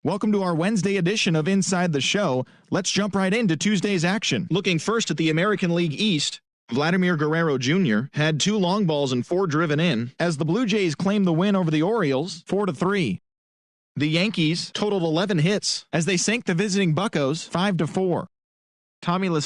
Welcome to our Wednesday edition of Inside the Show. Let's jump right into Tuesday's action. Looking first at the American League East, Vladimir Guerrero Jr. had 2 long balls and 4 driven in as the Blue Jays claimed the win over the Orioles 4-3. The Yankees totaled 11 hits as they sank the visiting Buccos 5-4. Tommy La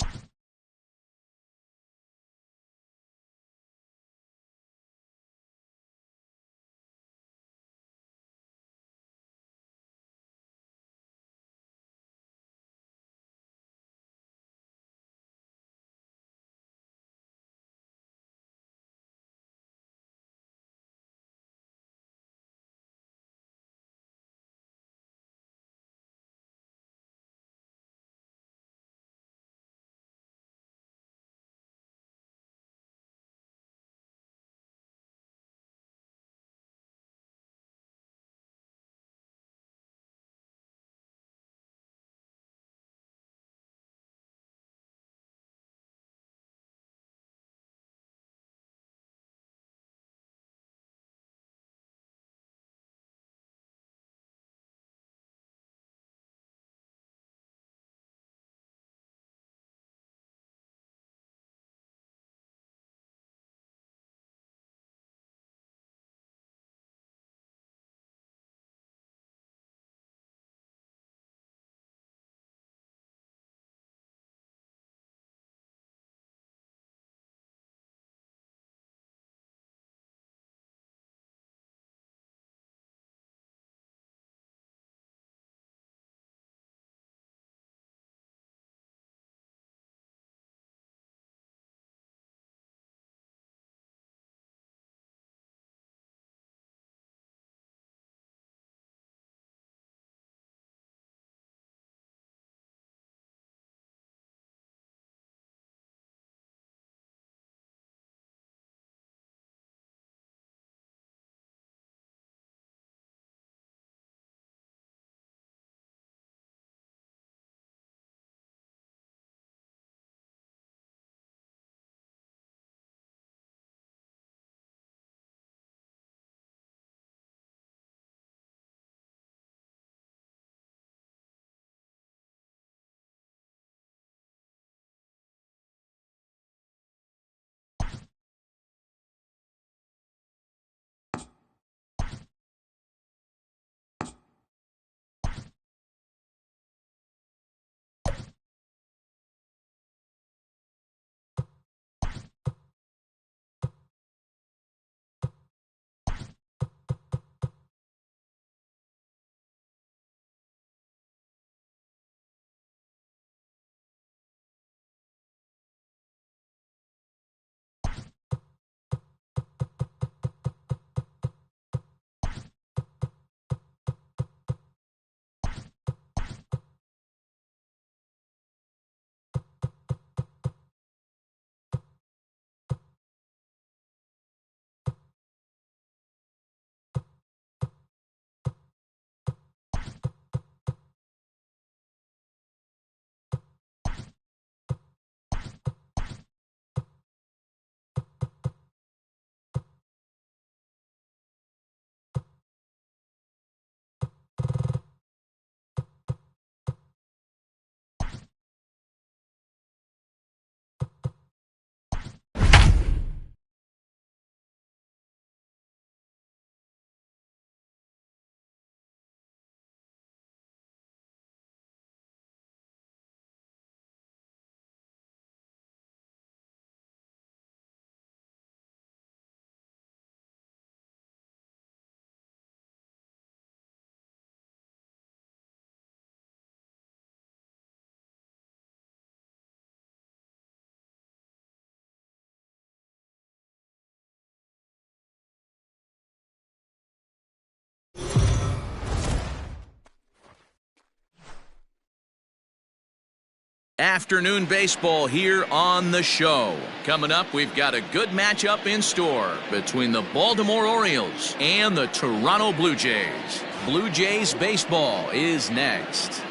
Afternoon baseball here on the show. Coming up, we've got a good matchup in store between the Baltimore Orioles and the Toronto Blue Jays. Blue Jays baseball is next.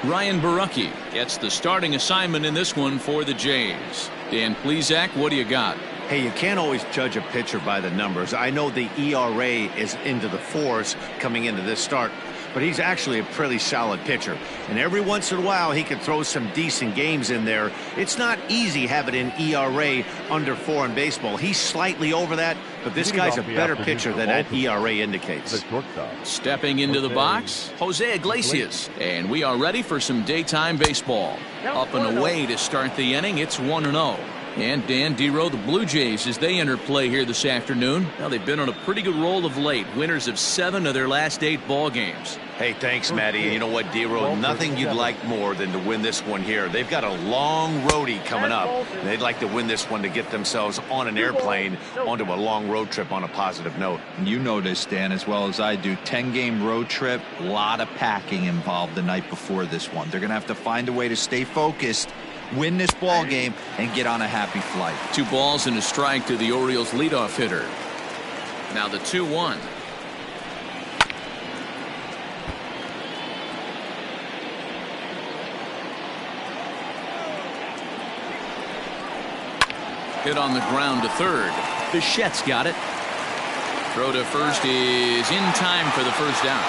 Ryan Barucki gets the starting assignment in this one for the Jays. Dan Plesac, what do you got? Hey, you can't always judge a pitcher by the numbers. I know the ERA is into the fours coming into this start, but he's actually a pretty solid pitcher. And every once in a while, he can throw some decent games in there. It's not easy having an ERA under 4 in baseball. He's slightly over that, but this guy's a better pitcher than that ERA indicates. Stepping into the box, Jose Iglesias. And we are ready for some daytime baseball. Up and away to start the inning, it's 1-0. And Dan Dero, the Blue Jays, as they enter play here this afternoon. Now, they've been on a pretty good roll of late. Winners of 7 of their last 8 ball games. Hey, thanks, Matty. And you know what, Dero? Nothing you'd like more than to win this one here. They've got a long roadie coming up. And they'd like to win this one to get themselves on an airplane onto a long road trip on a positive note. You know this, Dan, as well as I do. 10-game road trip, a lot of packing involved the night before this one. They're going to have to find a way to stay focused, win this ball game, and get on a happy flight. 2 balls and a strike to the Orioles leadoff hitter. Now the 2-1. Hit on the ground to third. Bichette's got it. Throw to first is in time for the first down.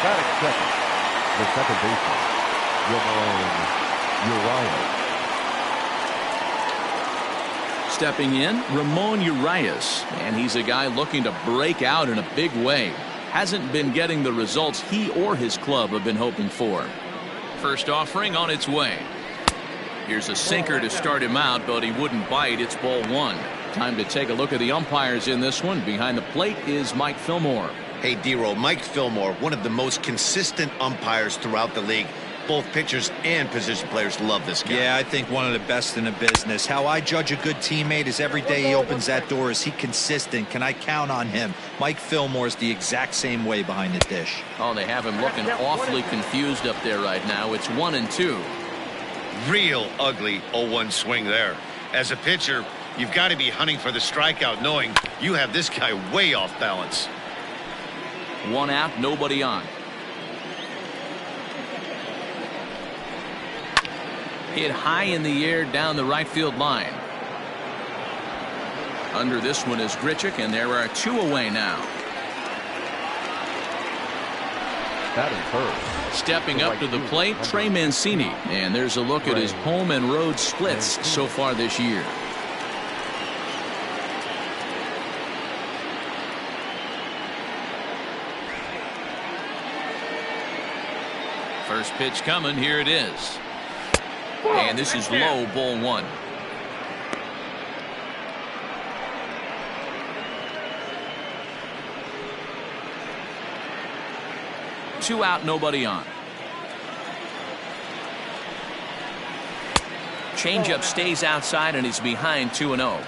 Got it, second. The second baseman, Urias. Stepping in, Ramon Urias. And he's a guy looking to break out in a big way. Hasn't been getting the results he or his club have been hoping for. First offering on its way. Here's a sinker to start him out, but he wouldn't bite. It's ball 1. Time to take a look at the umpires in this one. Behind the plate is Mike Fillmore. Hey, Dero, Mike Fillmore, one of the most consistent umpires throughout the league. Both pitchers and position players love this guy. Yeah, I think one of the best in the business. How I judge a good teammate is every day he opens that door. Is he consistent? Can I count on him? Mike Fillmore is the exact same way behind the dish. Oh, they have him looking awfully confused up there right now. It's 1-2. Real ugly 0-1 swing there. As a pitcher, you've got to be hunting for the strikeout, knowing you have this guy way off balance. 1 out, nobody on. Hit high in the air down the right field line. Under this one is Grichuk, and there are 2 away now. That is hurt. Stepping up to the plate, Trey Mancini. And there's a look at his home and road splits so far this year. First pitch coming, here it is. And this is low, ball 1. Two out, nobody on. Changeup stays outside and he's behind 2-0.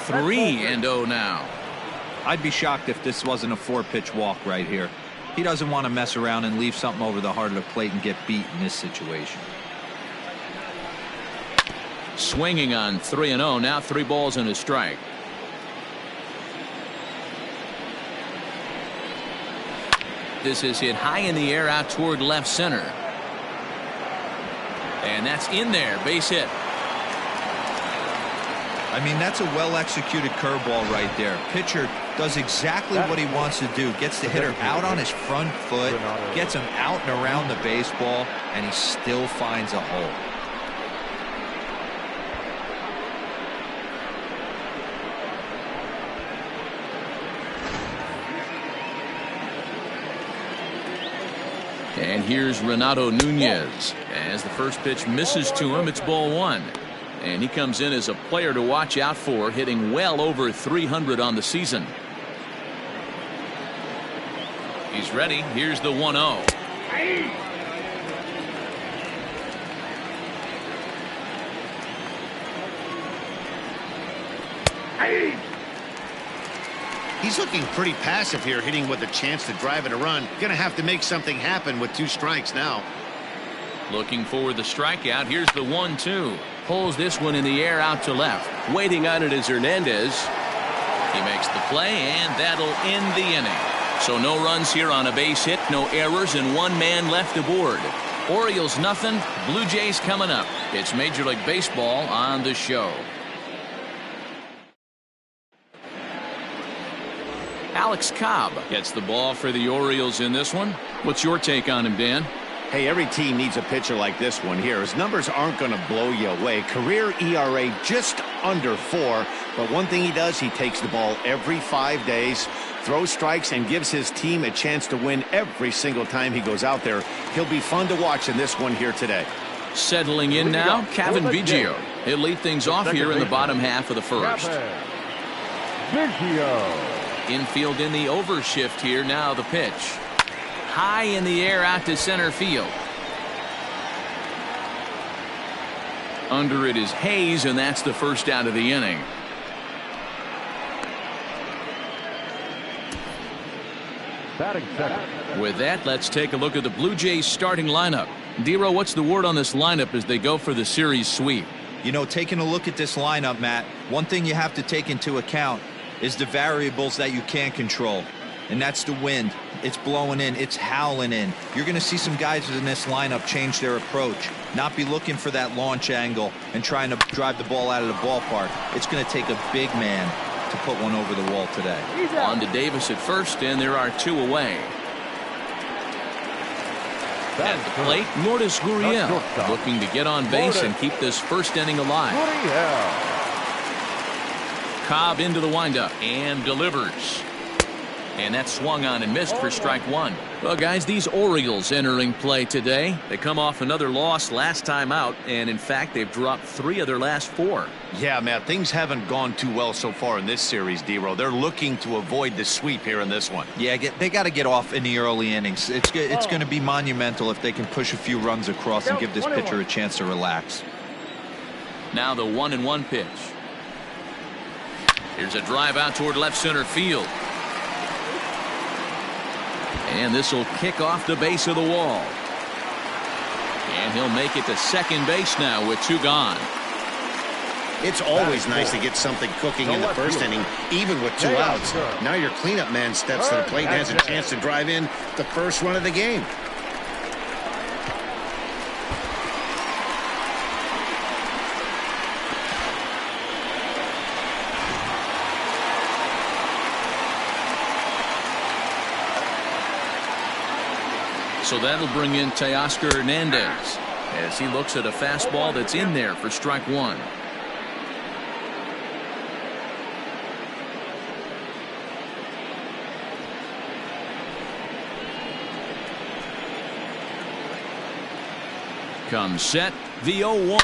Three and 0 now. I'd be shocked if this wasn't a 4-pitch walk right here. He doesn't want to mess around and leave something over the heart of the plate and get beat in this situation. Swinging on 3-0. Now 3 balls and a strike. This is hit high in the air out toward left center. And that's in there. Base hit. I mean, that's a well-executed curveball right there. Pitcher does exactly what he wants to do. Gets the hitter out on his front foot, gets him out and around the baseball, and he still finds a hole. And here's Renato Nunez. As the first pitch misses to him, it's ball 1. And he comes in as a player to watch out for, hitting well over 300 on the season. He's ready. Here's the 1-0. He's looking pretty passive here, hitting with a chance to drive in a run. Gonna have to make something happen with 2 strikes now. Looking for the strikeout. Here's the 1-2. Pulls this one in the air out to left. Waiting on it is Hernandez. He makes the play, and that'll end the inning. So no runs here on a base hit, no errors, and one man left aboard. Orioles nothing, Blue Jays coming up. It's Major League Baseball on the show. Alex Cobb gets the ball for the Orioles in this one. What's your take on him, Dan? Hey, every team needs a pitcher like this one here. His numbers aren't going to blow you away. Career ERA just under 4. But one thing he does, he takes the ball every 5 days, throws strikes, and gives his team a chance to win every single time he goes out there. He'll be fun to watch in this one here today. Settling in now, Kevin Biggio. He'll lead things off here in the bottom half of the first. Infield in the overshift here. Now the pitch. High in the air out to center field. Under it is Hayes, and that's the first out of the inning. Batting second. With that, let's take a look at the Blue Jays starting lineup. Dero, what's the word on this lineup as they go for the series sweep? You know, taking a look at this lineup, Matt, one thing you have to take into account is the variables that you can't control. And that's the wind. It's blowing in. It's howling in. You're going to see some guys in this lineup change their approach, not be looking for that launch angle and trying to drive the ball out of the ballpark. It's going to take a big man to put one over the wall today. On to Davis at first, and there are 2 away. At the plate, Lourdes Gurriel looking to get on base and keep this first inning alive. Cobb into the windup and delivers. And that swung on and missed for strike 1. Well, guys, these Orioles entering play today. They come off another loss last time out, and in fact, they've dropped 3 of their last 4. Yeah, Matt, things haven't gone too well so far in this series, Dero. They're looking to avoid the sweep here in this one. Yeah, they got to get off in the early innings. It's going to be monumental if they can push a few runs across and give this pitcher a chance to relax. Now the 1-1 pitch. Here's a drive out toward left center field. And this will kick off the base of the wall. And he'll make it to second base now with 2 gone. It's always nice to get something cooking in the first inning, even with 2 outs. Now your cleanup man steps to the plate and has a chance to drive in the first run of the game. So that'll bring in Teoscar Hernandez as he looks at a fastball that's in there for strike 1. Comes set, the 0-1.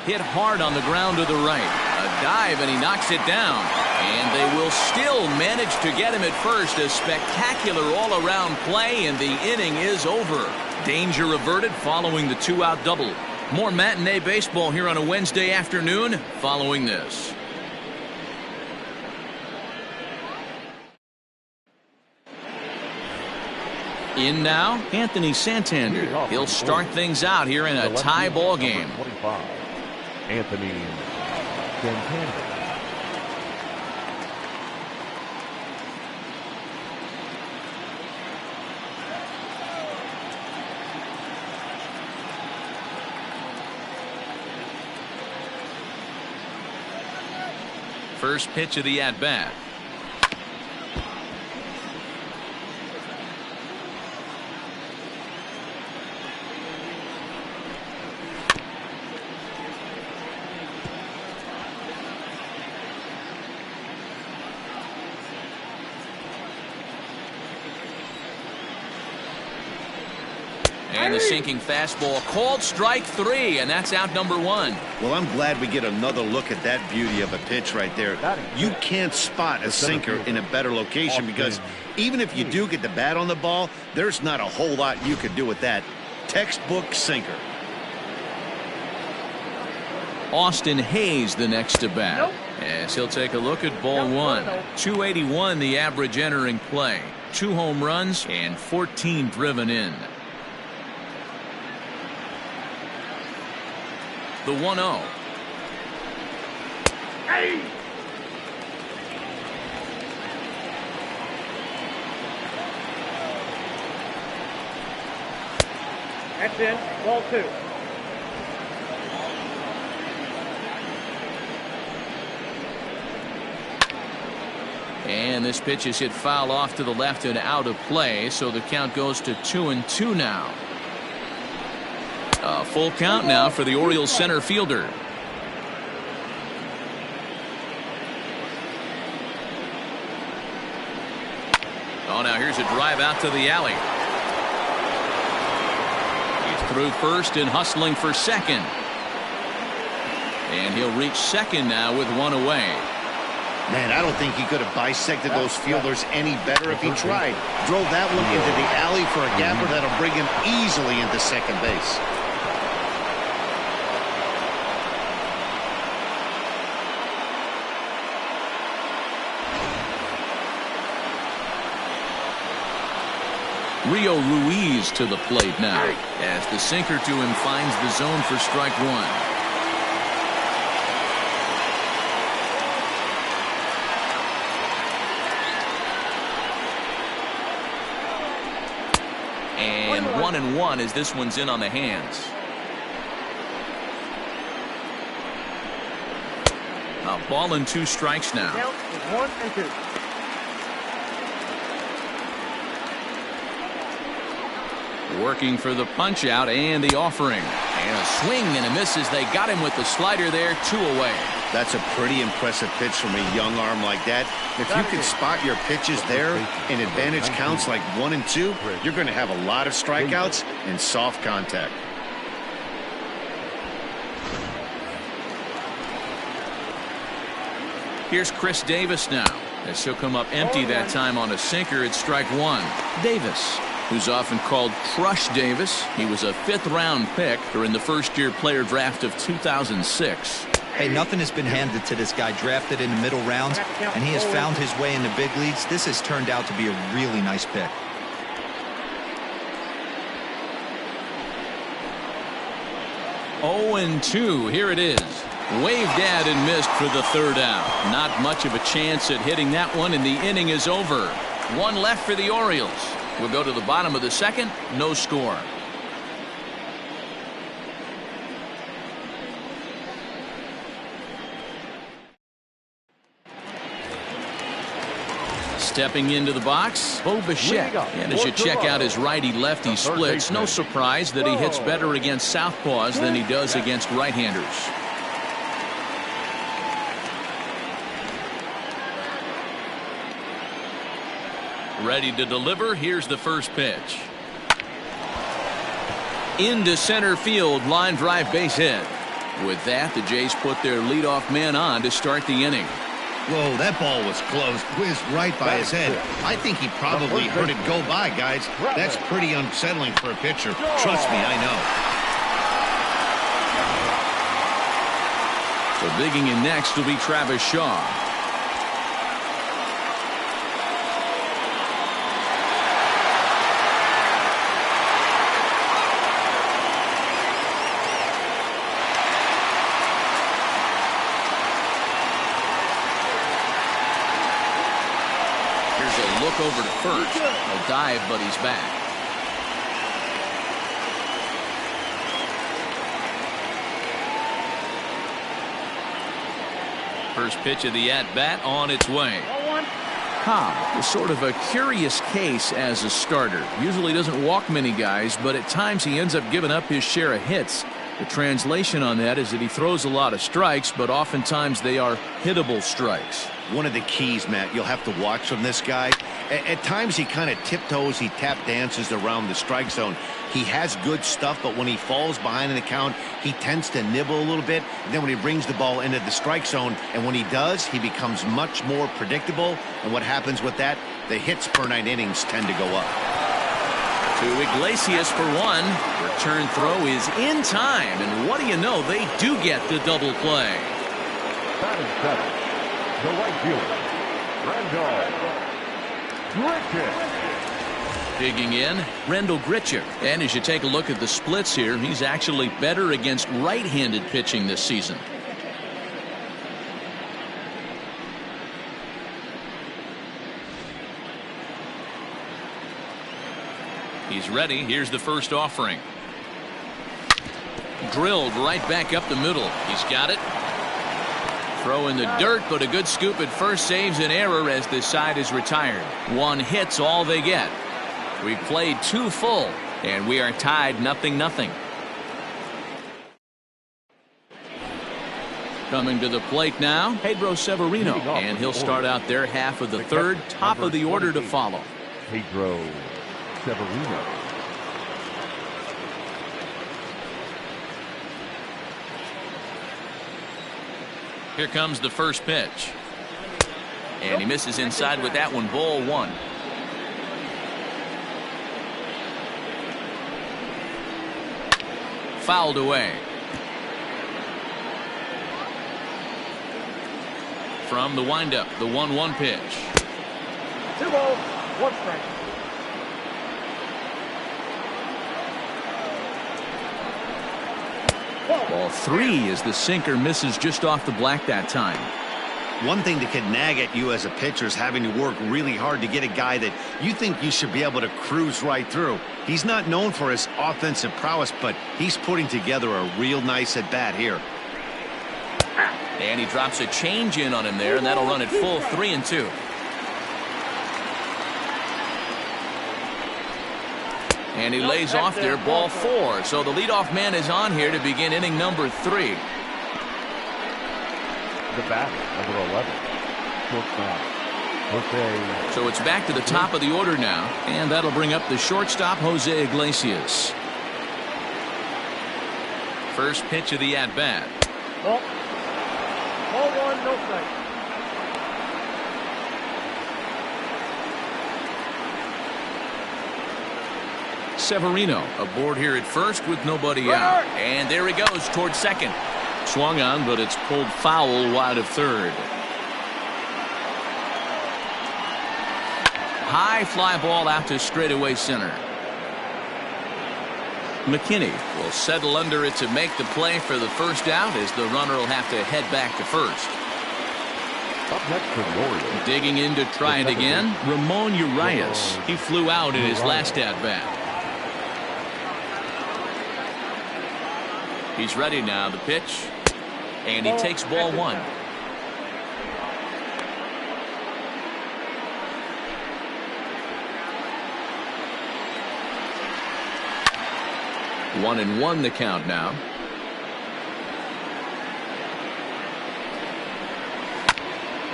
Hit hard on the ground to the right. A dive, and he knocks it down. And they will still manage to get him at first. A spectacular all-around play, and the inning is over. Danger averted following the 2-out double. More matinee baseball here on a Wednesday afternoon following this. In now, Anthony Santander. He'll start things out here in a tie ball game. 25, Anthony Santander. First pitch of the at-bat. And the sinking fastball called strike 3, and that's out number 1. Well, I'm glad we get another look at that beauty of a pitch right there. You can't spot a sinker in a better location because even if you do get the bat on the ball, there's not a whole lot you could do with that. Textbook sinker. Austin Hayes the next to bat. As he'll take a look at ball 1. 281 the average entering play. 2 home runs and 14 driven in. The 1-0. That's in. Ball 2. And this pitch is hit foul off to the left and out of play, so the count goes to 2-2 now. A full count now for the Orioles center fielder. Oh, now here's a drive out to the alley. He's through first and hustling for second. And he'll reach second now with one away. Man, I don't think he could have bisected those fielders any better if he tried. Drove that one into the alley for a gapper that'll bring him easily into second base. Rio Ruiz to the plate now as the sinker to him finds the zone for strike one. And 1-1 as this one's in on the hands. A ball and 2 strikes now. Count is 1 and 2. Working for the punch out and the offering. And a swing and a miss as they got him with the slider there, 2 away. That's a pretty impressive pitch from a young arm like that. If you can spot your pitches there in advantage counts like 1 and 2, you're going to have a lot of strikeouts and soft contact. Here's Chris Davis now as he'll come up empty that time on a sinker at strike one. Davis, who's often called Crush Davis. He was a 5th-round pick during the first-year player draft of 2006. Hey, nothing has been handed to this guy. Drafted in the middle rounds, and he has found his way in the big leagues. This has turned out to be a really nice pick. Oh, and 2. Here it is. Waved at and missed for the 3rd out. Not much of a chance at hitting that one, and the inning is over. 1 left for the Orioles. We'll go to the bottom of the 2nd. No score. Stepping into the box, Bo Bichette. And as you check out his righty-lefty splits, no surprise that he hits better against southpaws than he does against right-handers. Ready to deliver. Here's the first pitch. Into center field, line drive, base hit. With that, the Jays put their leadoff man on to start the inning. Whoa, that ball was close. Whizzed right by his head. I think he probably heard it go by, guys. That's pretty unsettling for a pitcher. Trust me, I know. So digging in next will be Travis Shaw. Look over to first. A dive, but he's back. First pitch of the at-bat on its way. Cobb is sort of a curious case as a starter. Usually doesn't walk many guys, but at times he ends up giving up his share of hits. The translation on that is that he throws a lot of strikes, but oftentimes they are hittable strikes. One of the keys, Matt, you'll have to watch from this guy. At times he kind of tiptoes, he tap dances around the strike zone. He has good stuff, but when he falls behind in the count, he tends to nibble a little bit. And then when he brings the ball into the strike zone, and when he does, he becomes much more predictable. And what happens with that? The hits per 9 innings tend to go up. To Iglesias for 1. Return throw is in time, and what do you know? They do get the double play. Batting 7, the right fielder, Rendell Grichuk. Digging in, Rendell Grichuk. And as you take a look at the splits here, he's actually better against right-handed pitching this season. He's ready. Here's the first offering. Drilled right back up the middle. He's got it. Throw in the dirt, but a good scoop at first saves an error as the side is retired. One hit's all they get. We played 2 full, and we are tied 0-0. Coming to the plate now, Pedro Severino, and he'll start out their half of the third, top of the order to follow. Pedro Severino. Here comes the first pitch. And he misses inside with that one, ball 1. Fouled away. From the windup, the 1-1 pitch. 2 balls, 1 strike. Ball 3 as the sinker misses just off the black that time. One thing that can nag at you as a pitcher is having to work really hard to get a guy that you think you should be able to cruise right through. He's not known for his offensive prowess, but he's putting together a real nice at-bat here. And he drops a change in on him there, and that'll run it full 3-2. And he lays off there, ball 4. So the leadoff man is on here to begin inning number 3. The batter, number 11. Shortstop. Jose. So it's back to the top of the order now, and that'll bring up the shortstop, Jose Iglesias. First pitch of the at-bat. Ball 1, no strike. Severino aboard here at first with nobody out. And there he goes towards second. Swung on, but it's pulled foul wide of third. High fly ball out to straightaway center. McKinney will settle under it to make the play for the first out as the runner will have to head back to first. Up next for the Orioles. Digging in to try it again, Ramon Urias. He flew out in his last at-bat. He's ready now, the pitch. And he takes ball 1. One and 1 the count now.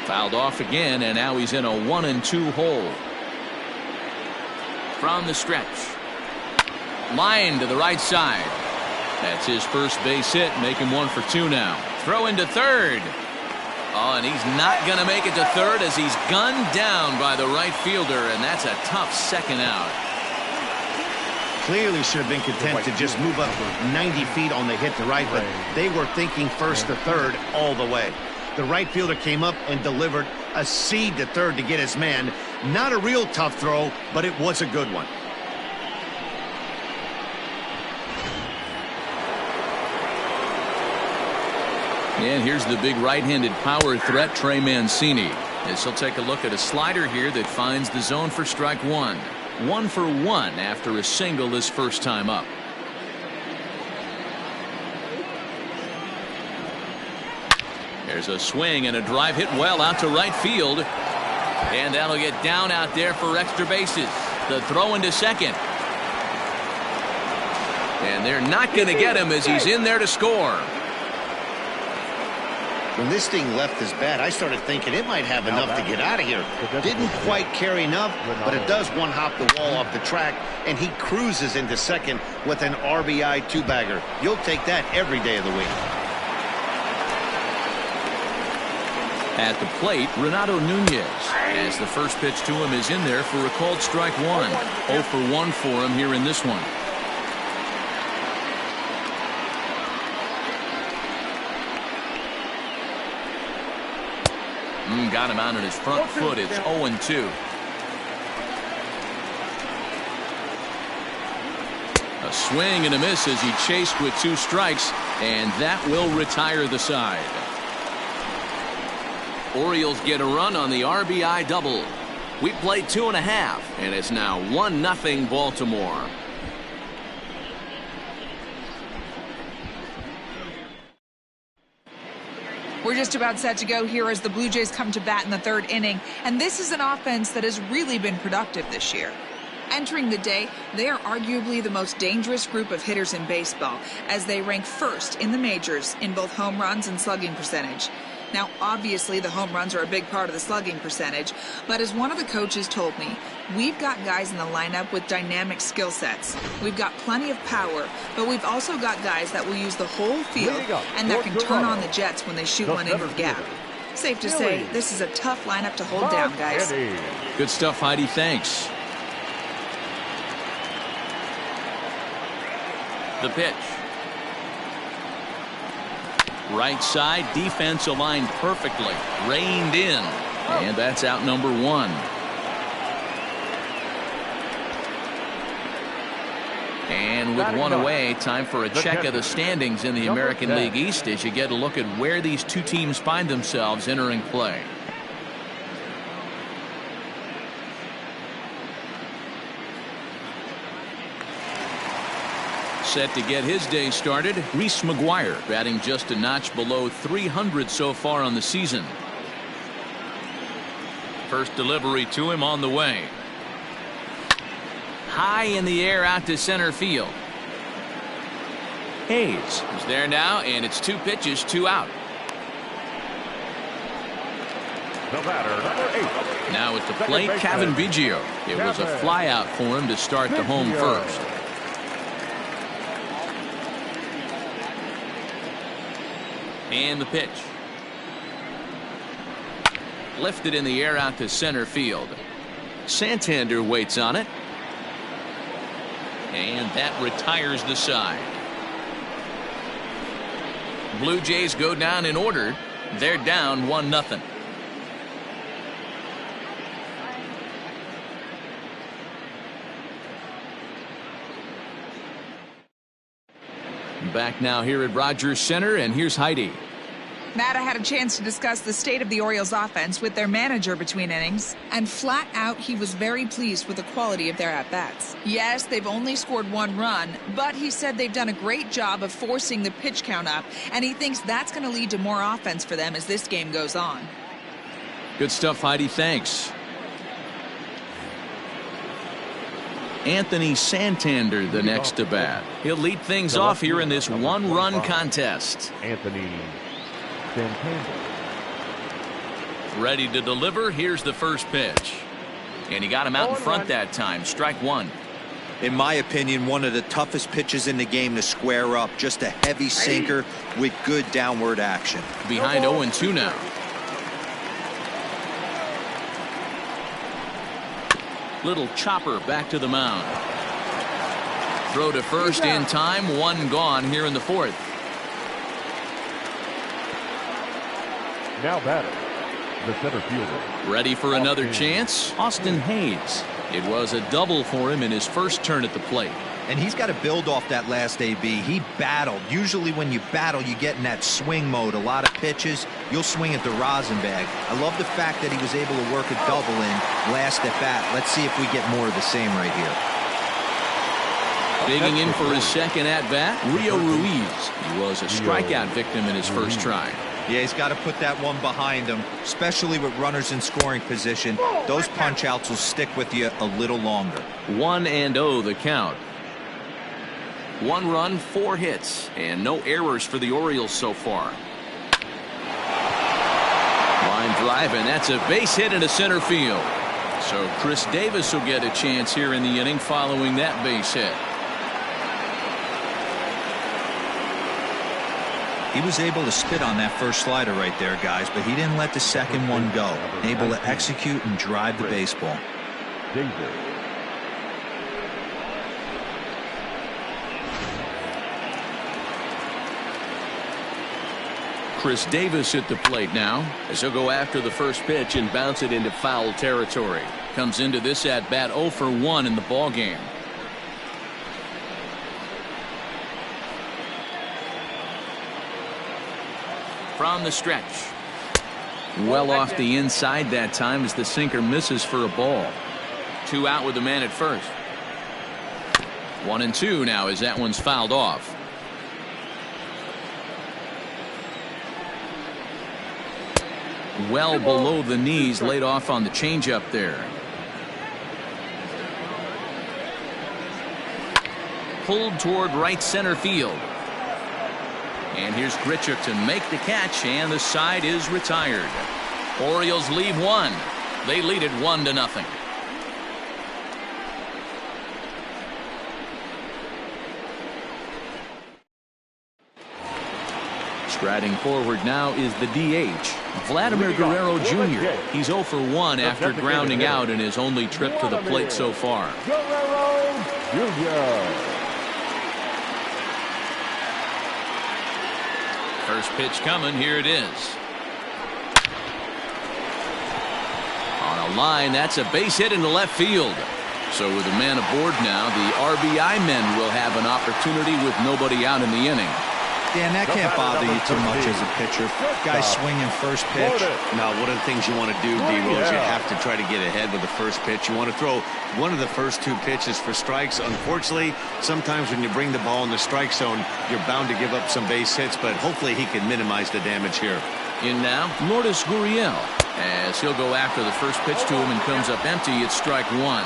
Fouled off again, and now he's in a 1-2 hole. From the stretch. Line to the right side. That's his first base hit, make him 1 for 2 now. Throw into third. Oh, and he's not going to make it to third as he's gunned down by the right fielder, and that's a tough second out. Clearly should have been content to just move up 90 feet on the hit to right, but they were thinking first to third all the way. The right fielder came up and delivered a seed to third to get his man. Not a real tough throw, but it was a good one. And here's the big right-handed power threat, Trey Mancini. As he'll take a look at a slider here that finds the zone for strike 1. 1 for 1 after a single his first time up. There's a swing and a drive hit well out to right field. And that'll get down out there for extra bases. The throw into second. And they're not going to get him as he's in there to score. When this thing left his bat, I started thinking it might have enough to get out of here. Didn't quite carry enough, but it does one-hop the wall off the track, and he cruises into second with an RBI 2-bagger. You'll take that every day of the week. At the plate, Renato Nunez, as the first pitch to him is in there for a called strike 1. 0 for 1 for him here in this one. Got him out on his front foot. It's 0-2. A swing and a miss as he chased with 2 strikes, and that will retire the side. Orioles get a run on the RBI double. We played 2.5, and it's now 1-0 Baltimore. We're just about set to go here as the Blue Jays come to bat in the third inning, and this is an offense that has really been productive this year. Entering the day, they are arguably the most dangerous group of hitters in baseball, as they rank first in the majors in both home runs and slugging percentage. Now, obviously, the home runs are a big part of the slugging percentage, but as one of the coaches told me, we've got guys in the lineup with dynamic skill sets. We've got plenty of power, but we've also got guys that will use the whole field and that can turn on the jets when they shoot one into the gap. Safe to say, this is a tough lineup to hold down, guys. Good stuff, Heidi. Thanks. The pitch. Right side, defense aligned perfectly. Reined in. And that's out number one. And with one away, time for a check of the standings in the American League East as you get a look at where these two teams find themselves entering play. Set to get his day started, Reese McGuire, batting just a notch below 300 so far on the season. First delivery to him on the way. High in the air out to center field. Hayes is there now, and it's 2 pitches, 2 out. The batter, number 8. Now at the plate, Kevin Biggio. It was a fly out for him to start the home first. And the pitch. Lifted in the air out to center field. Santander waits on it. And that retires the side. Blue Jays go down in order. They're down 1-0. Back now here at Rogers Center, and here's Heidi. Matt, I had a chance to discuss the state of the Orioles offense with their manager between innings, and flat out he was very pleased with the quality of their at-bats. Yes, they've only scored 1 run, but he said they've done a great job of forcing the pitch count up, and he thinks that's going to lead to more offense for them as this game goes on. Good stuff, Heidi. Thanks. Anthony Santander, the next to bat. He'll lead things off here in this 1-run contest. Anthony Santander. Ready to deliver. Here's the first pitch. And he got him out in front that time. Strike 1. In my opinion, one of the toughest pitches in the game to square up. Just a heavy sinker with good downward action. Behind 0-2 now. Little chopper back to the mound. Throw to first in time. 1 gone here in the 4th. Now batter, the center fielder. Ready for another chance? Austin Hayes. It was a double for him in his first turn at the plate. And he's got to build off that last AB. He battled. Usually when you battle, you get in that swing mode. A lot of pitches, you'll swing at the rosin bag. I love the fact that he was able to work a double in last at bat. Let's see if we get more of the same right here. Digging in for his second at bat, Rio Ruiz. He was a strikeout victim in his first try. Yeah, he's got to put that one behind him, especially with runners in scoring position. Those punch outs will stick with you a little longer. 1-0 the count. 1 run, 4 hits, and no errors for the Orioles so far. Line drive, and that's a base hit into center field. So Chris Davis will get a chance here in the inning following that base hit. He was able to spit on that first slider right there, guys, but he didn't let the second one go. Able to execute and drive the baseball. Chris Davis at the plate now as he'll go after the first pitch and bounce it into foul territory. Comes into this at bat 0 for 1 in the ball game. From the stretch. Well off the inside that time as the sinker misses for a ball. 2 out with the man at first. 1-2 now as that one's fouled off. Well below the knees, laid off on the changeup there. Pulled toward right center field. And here's Grichuk to make the catch, and the side is retired. Orioles leave one. They lead it 1-0. Striding forward now is the DH, Vladimir Guerrero Jr. He's 0 for 1 after grounding out in his only trip to the plate so far. Guerrero Jr. First pitch coming. Here it is. On a line, that's a base hit into left field. So with a man aboard now, the RBI men will have an opportunity with nobody out in the inning. Dan, that can't bother you too much as a pitcher. Guy swinging first pitch. Now, one of the things you want to do, D-Roll, is you have to try to get ahead with the first pitch. You want to throw one of the first 2 pitches for strikes. Unfortunately, sometimes when you bring the ball in the strike zone, you're bound to give up some base hits, but hopefully he can minimize the damage here. In now, Lourdes Gurriel, as he'll go after the first pitch to him and comes up empty. It's strike 1.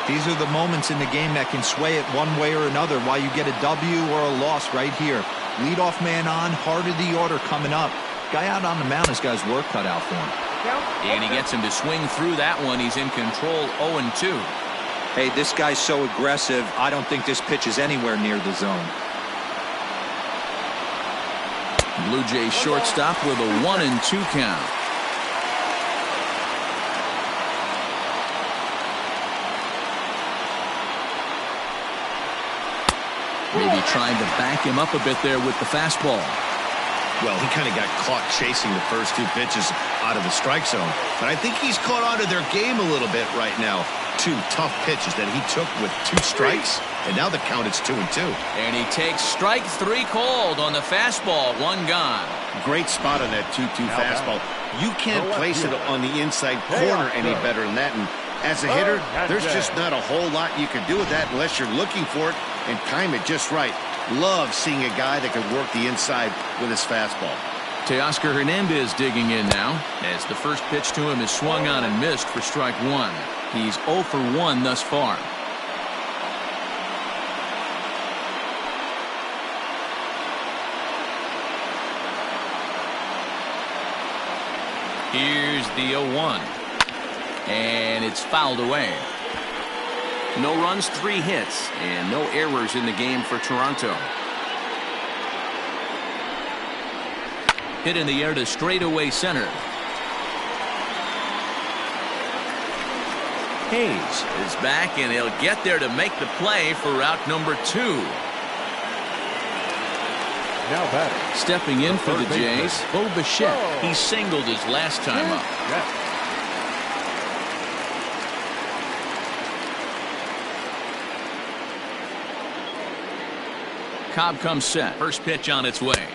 These are the moments in the game that can sway it one way or another, why you get a W or a loss right here. Leadoff man on, heart of the order coming up. Guy out on the mound has got his work cut out for him. And he gets him to swing through that one. He's in control, 0-2. Hey, this guy's so aggressive, I don't think this pitch is anywhere near the zone. Blue Jays shortstop with a 1-2 count. Maybe trying to back him up a bit there with the fastball. Well, he kind of got caught chasing the first 2 pitches out of the strike zone. But I think he's caught on to their game a little bit right now. 2 tough pitches that he took with 2 strikes, and now the count is 2-2. And he takes strike 3 called on the fastball. 1 gone. Great spot on that 2-2 fastball. You can't place it on the inside corner any better than that. And as a hitter, there's just not a whole lot you can do with that unless you're looking for it and time it just right. Love seeing a guy that can work the inside with his fastball. Teoscar Hernandez digging in now as the first pitch to him is swung on and missed for strike 1. He's 0 for 1 thus far. Here's the 0-1. And it's fouled away. No runs, 3 hits, and no errors in the game for Toronto. Hit in the air to straightaway center. Hayes is back, and he'll get there to make the play for route number 2. Now batting. Stepping in for the Jays, Bo Bichette. He singled his last time up. Cobb comes set. First pitch on its way.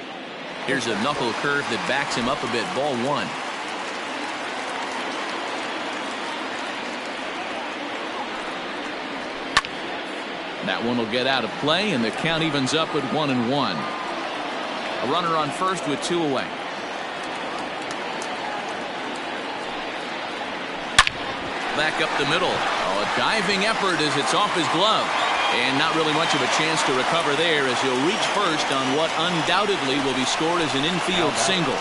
Here's a knuckle curve that backs him up a bit. Ball 1. That one will get out of play, and the count evens up at 1-1. A runner on first with 2 away. Back up the middle. Oh, a diving effort as it's off his glove. And not really much of a chance to recover there as he'll reach first on what undoubtedly will be scored as an infield single.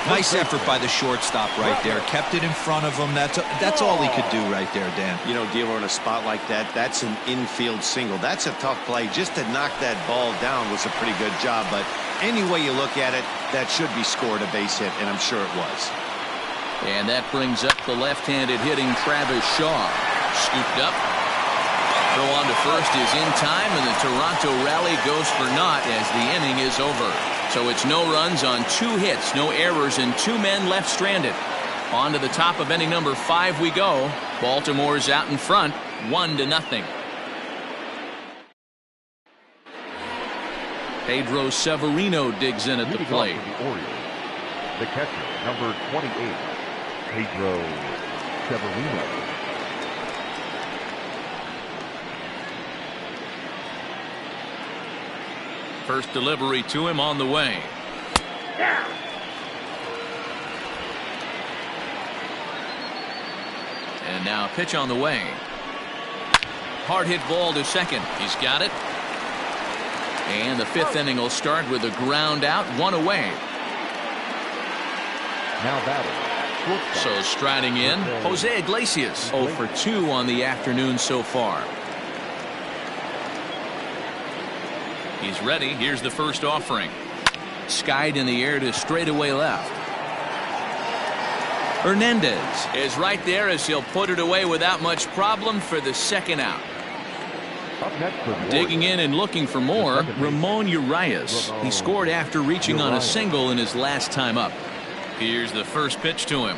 Nice effort by the shortstop right there. Kept it in front of him. That's all he could do right there, Dan. You know, Dealer, in a spot like that, that's an infield single. That's a tough play. Just to knock that ball down was a pretty good job. But any way you look at it, that should be scored a base hit, and I'm sure it was. And that brings up the left-handed hitting Travis Shaw. Scooped up. Throw on to first is in time, and the Toronto rally goes for naught as the inning is over. So it's no runs on 2 hits, no errors, and 2 men left stranded. On to the top of inning number 5 we go. Baltimore's out in front, 1-0. Pedro Severino digs in at the plate. The Orioles, the catcher, number 28, Pedro Severino. First delivery to him on the way. And now pitch on the way. Hard hit ball to second. He's got it. And the fifth inning will start with a ground out, one away. Now batting. So striding in, Jose Iglesias, 0 for 2 on the afternoon so far. He's ready. Here's the first offering. Skied in the air to straightaway left. Hernandez is right there as he'll put it away without much problem for the second out. Digging in and looking for more, Ramon Urias. He scored after reaching on a single in his last time up. Here's the first pitch to him.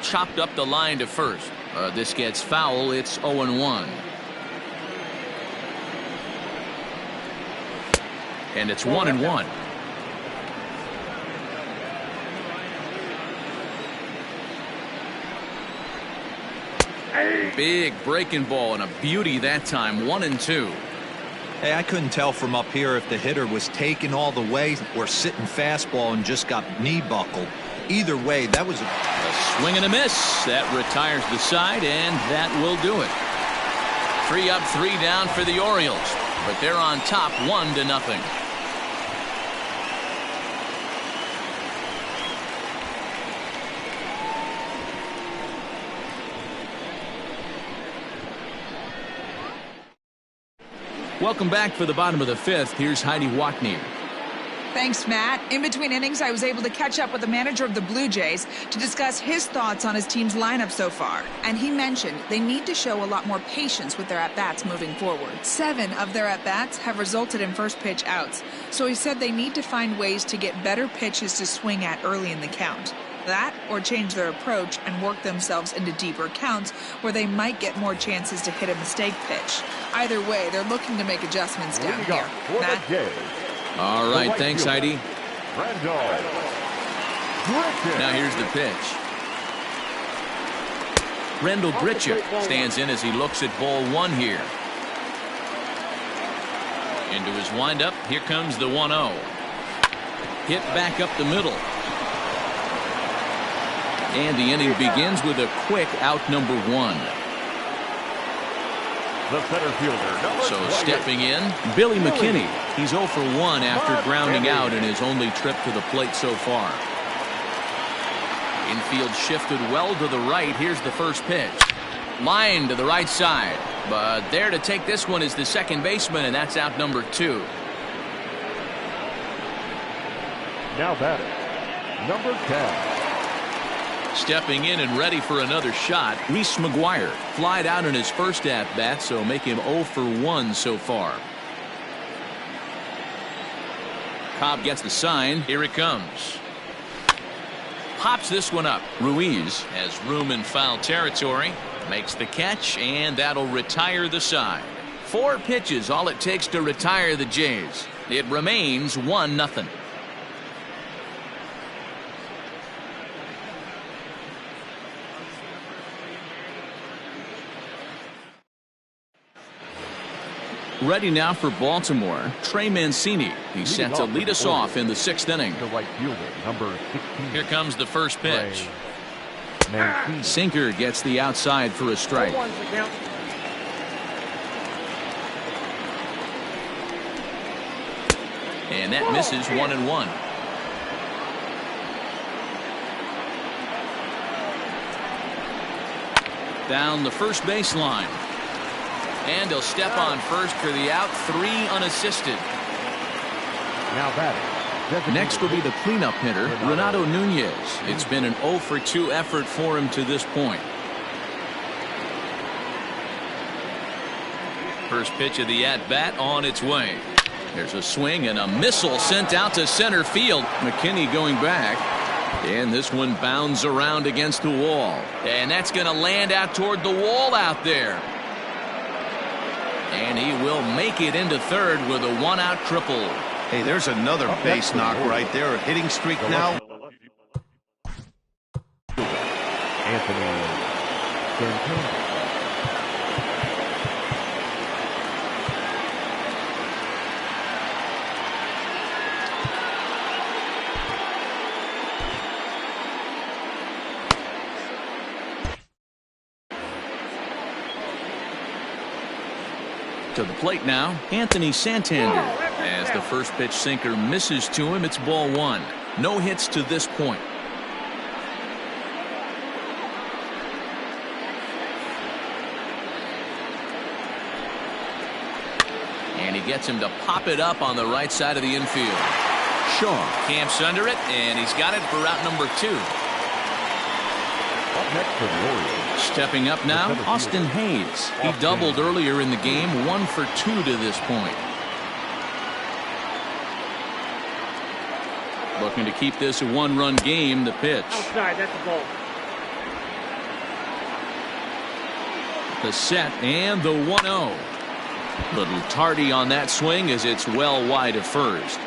Chopped up the line to first. This gets foul. It's 0-1. And it's 1-1. Big breaking ball and a beauty that time. 1-2. Hey, I couldn't tell from up here if the hitter was taking all the way or sitting fastball and just got knee buckled. Either way, that was a swing and a miss. That retires the side, and that will do it. 3 up, 3 down for the Orioles, but they're on top 1-0. Welcome back for the bottom of the 5th. Here's Heidi Watney. Thanks, Matt. In between innings, I was able to catch up with the manager of the Blue Jays to discuss his thoughts on his team's lineup so far. And he mentioned they need to show a lot more patience with their at-bats moving forward. 7 of their at-bats have resulted in first pitch outs. So he said they need to find ways to get better pitches to swing at early in the count. That or change their approach and work themselves into deeper counts where they might get more chances to hit a mistake pitch. Either way, they're looking to make adjustments down here. Matt? All right, thanks, Heidi. Now here's the pitch. Rendell Grichuk stands in as he looks at ball 1 here. Into his windup, here comes the 1-0. Hit back up the middle. And the inning begins with a quick out number 1. The center fielder. So stepping in, Billy McKinney. He's 0 for 1 after grounding out in his only trip to the plate so far. Infield shifted well to the right. Here's the first pitch. Line to the right side. But there to take this one is the second baseman, and that's out number 2. Now batting, number 10. Stepping in and ready for another shot, Reese McGuire. Flied out in his first at-bat, so make him 0 for 1 so far. Cobb gets the sign. Here it comes. Pops this one up. Ruiz has room in foul territory. Makes the catch, and that'll retire the side. 4 pitches, all it takes to retire the Jays. It remains 1-0. Ready now for Baltimore, Trey Mancini. He's set to lead us off in the 6th inning. The right fielder, number 16. Here comes the first pitch. Sinker gets the outside for a strike. And that misses 1-1. Down the first baseline. And he'll step on first for the out. 3 unassisted. Now batting. Next will be the cleanup hitter, Renato Nunez. It's been an 0 for 2 effort for him to this point. First pitch of the at-bat on its way. There's a swing and a missile sent out to center field. McKinney going back. And this one bounds around against the wall. And that's going to land out toward the wall out there. And he will make it into third with a 1-out triple. Hey, there's another base knock right there. A hitting streak now. Anthony Santana. To the plate now, Anthony Santander. As the first pitch sinker misses to him, it's ball one. No hits to this point. And he gets him to pop it up on the right side of the infield. Shaw camps under it, and he's got it for route number 2. Up next for the Orioles. Stepping up now, Austin Hayes. He doubled earlier in the game, 1 for 2 to this point. Looking to keep this a 1-run game. The pitch. Outside, that's a ball. The set and the 1-0. Little tardy on that swing as it's well wide of first.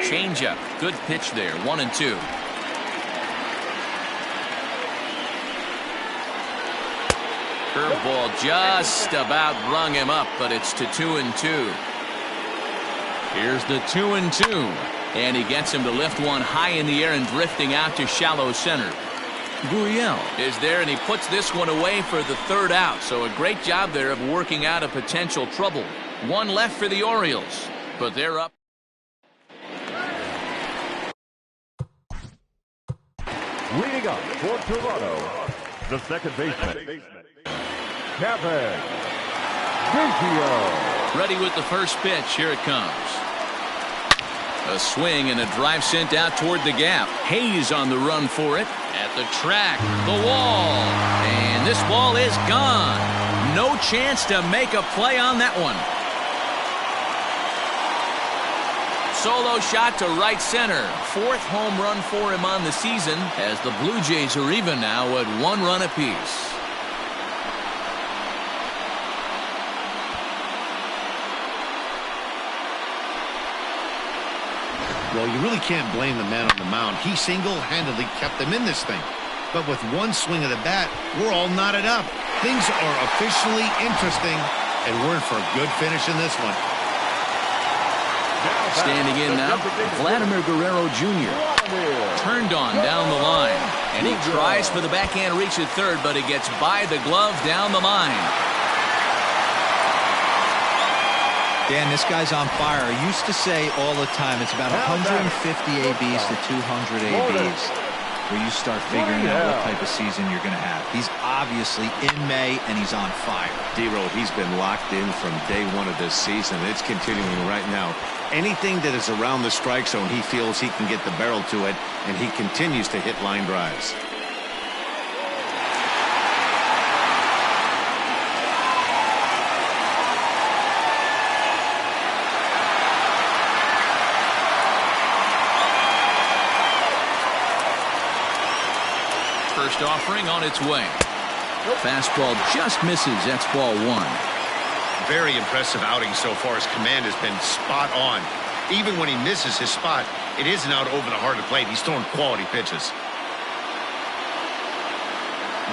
Changeup. Good pitch there. 1-2. Curveball just about brung him up, but it's to 2-2. Here's the 2-2. And he gets him to lift one high in the air and drifting out to shallow center. Gurriel is there, and he puts this one away for the 3rd out. So a great job there of working out a potential trouble. 1 left for the Orioles, but they're up. Leading up for Toronto, the second baseman, Kevin Gausman. Ready with the first pitch. Here it comes. A swing and a drive sent out toward the gap. Hayes on the run for it. At the track, the wall. And this ball is gone. No chance to make a play on that one. Solo shot to right center. 4th home run for him on the season, as the Blue Jays are even now at 1 run apiece. Well, you really can't blame the man on the mound. He single-handedly kept them in this thing. But with one swing of the bat, we're all knotted up. Things are officially interesting, and we're in for a good finish in this one. Standing in now, Vladimir Guerrero Jr. Turned on down the line. And he tries for the backhand reach at third, but he gets by the glove down the line. Dan, this guy's on fire. I used to say all the time, it's about 150 ABs to 200 ABs where you start figuring out what type of season you're going to have. He's obviously in May, and he's on fire. D-Row, he's been locked in from day 1 of this season. It's continuing right now. Anything that is around the strike zone, he feels he can get the barrel to it, and he continues to hit line drives. First offering on its way. Fastball just misses. That's ball 1. Very impressive outing so far. His command has been spot on. Even when he misses his spot, it isn't out over the heart of the plate. He's throwing quality pitches.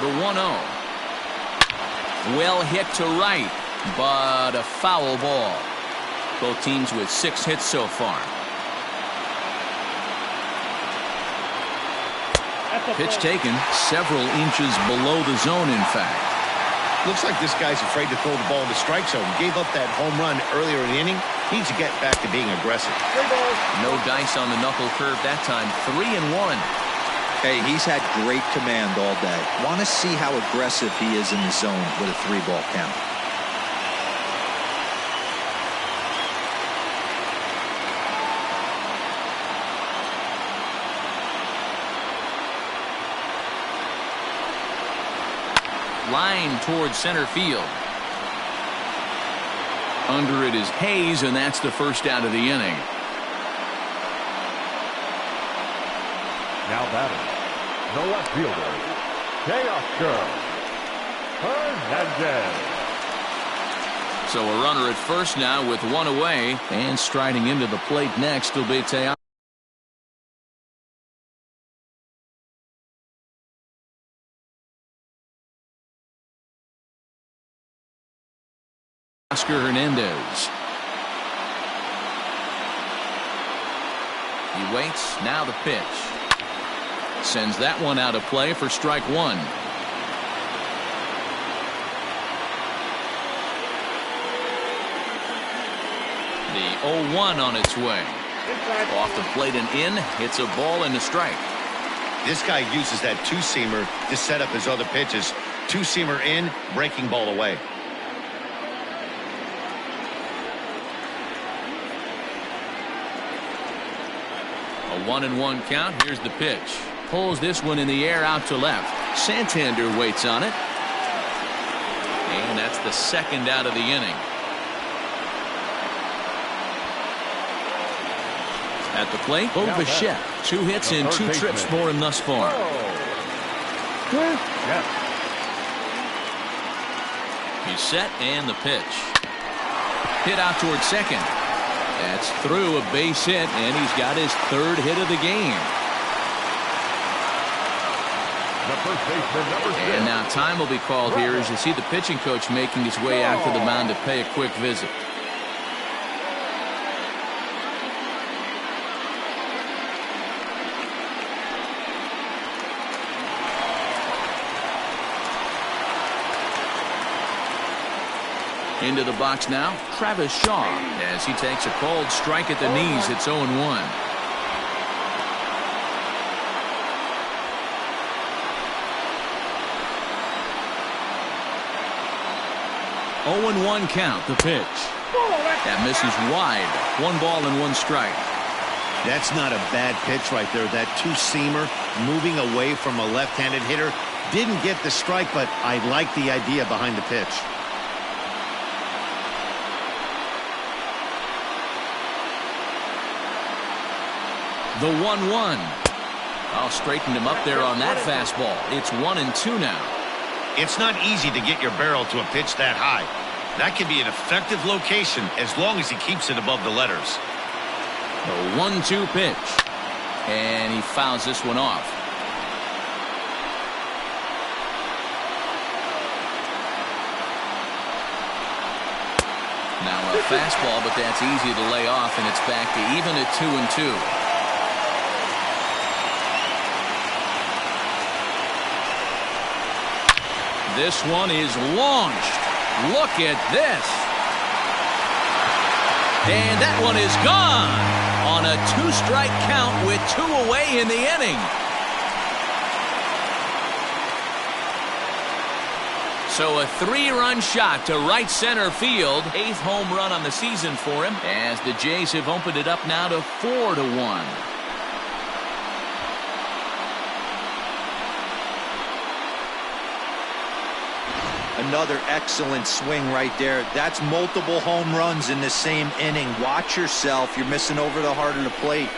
The 1-0. Well hit to right, but a foul ball. Both teams with 6 hits so far. Pitch taken several inches below the zone, in fact. Looks like this guy's afraid to throw the ball in the strike zone. Gave up that home run earlier in the inning. Needs to get back to being aggressive. No dice on the knuckle curve that time. 3-1. Hey, he's had great command all day. Want to see how aggressive he is in the zone with a 3-ball count. Line towards center field. Under it is Hayes, and that's the first out of the inning. Now batting, the left fielder, Teoscar Hernandez. So a runner at first now with 1 away, and striding into the plate next will be Teoscar Hernandez. He waits. Now the pitch. Sends that one out of play for strike 1. The 0-1 on its way. Off the plate and in. Hits a ball and a strike. This guy uses that two-seamer to set up his other pitches. Two-seamer in, breaking ball away. A 1-1 count. Here's the pitch. Pulls this one in the air out to left. Santander waits on it. And that's the second out of the inning. At the plate, Bo Bichette. 2 hits and 2 trips for him thus far. He's set and the pitch. Hit out towards second. That's through a base hit, and he's got his 3rd hit of the game. And now time will be called here as you see the pitching coach making his way out to the mound to pay a quick visit. Into the box now, Travis Shaw, as he takes a cold strike at the knees. It's 0-1. 0-1 count, the pitch. That misses wide. 1 ball and 1 strike. That's not a bad pitch right there. That two-seamer moving away from a left-handed hitter. Didn't get the strike, but I like the idea behind the pitch. The 1-1. I'll straighten him up there on that fastball. It's 1-2 now. It's not easy to get your barrel to a pitch that high. That can be an effective location as long as he keeps it above the letters. The 1-2 pitch. And he fouls this one off. Now a fastball, but that's easy to lay off, and it's back to even at 2-2. This one is launched. Look at this. And that one is gone on a 2-strike count with 2 away in the inning. So a 3-run shot to right center field. 8th home run on the season for him, as the Jays have opened it up now to 4-1. Another excellent swing right there. That's multiple home runs in the same inning. Watch yourself. You're missing over the heart of the plate.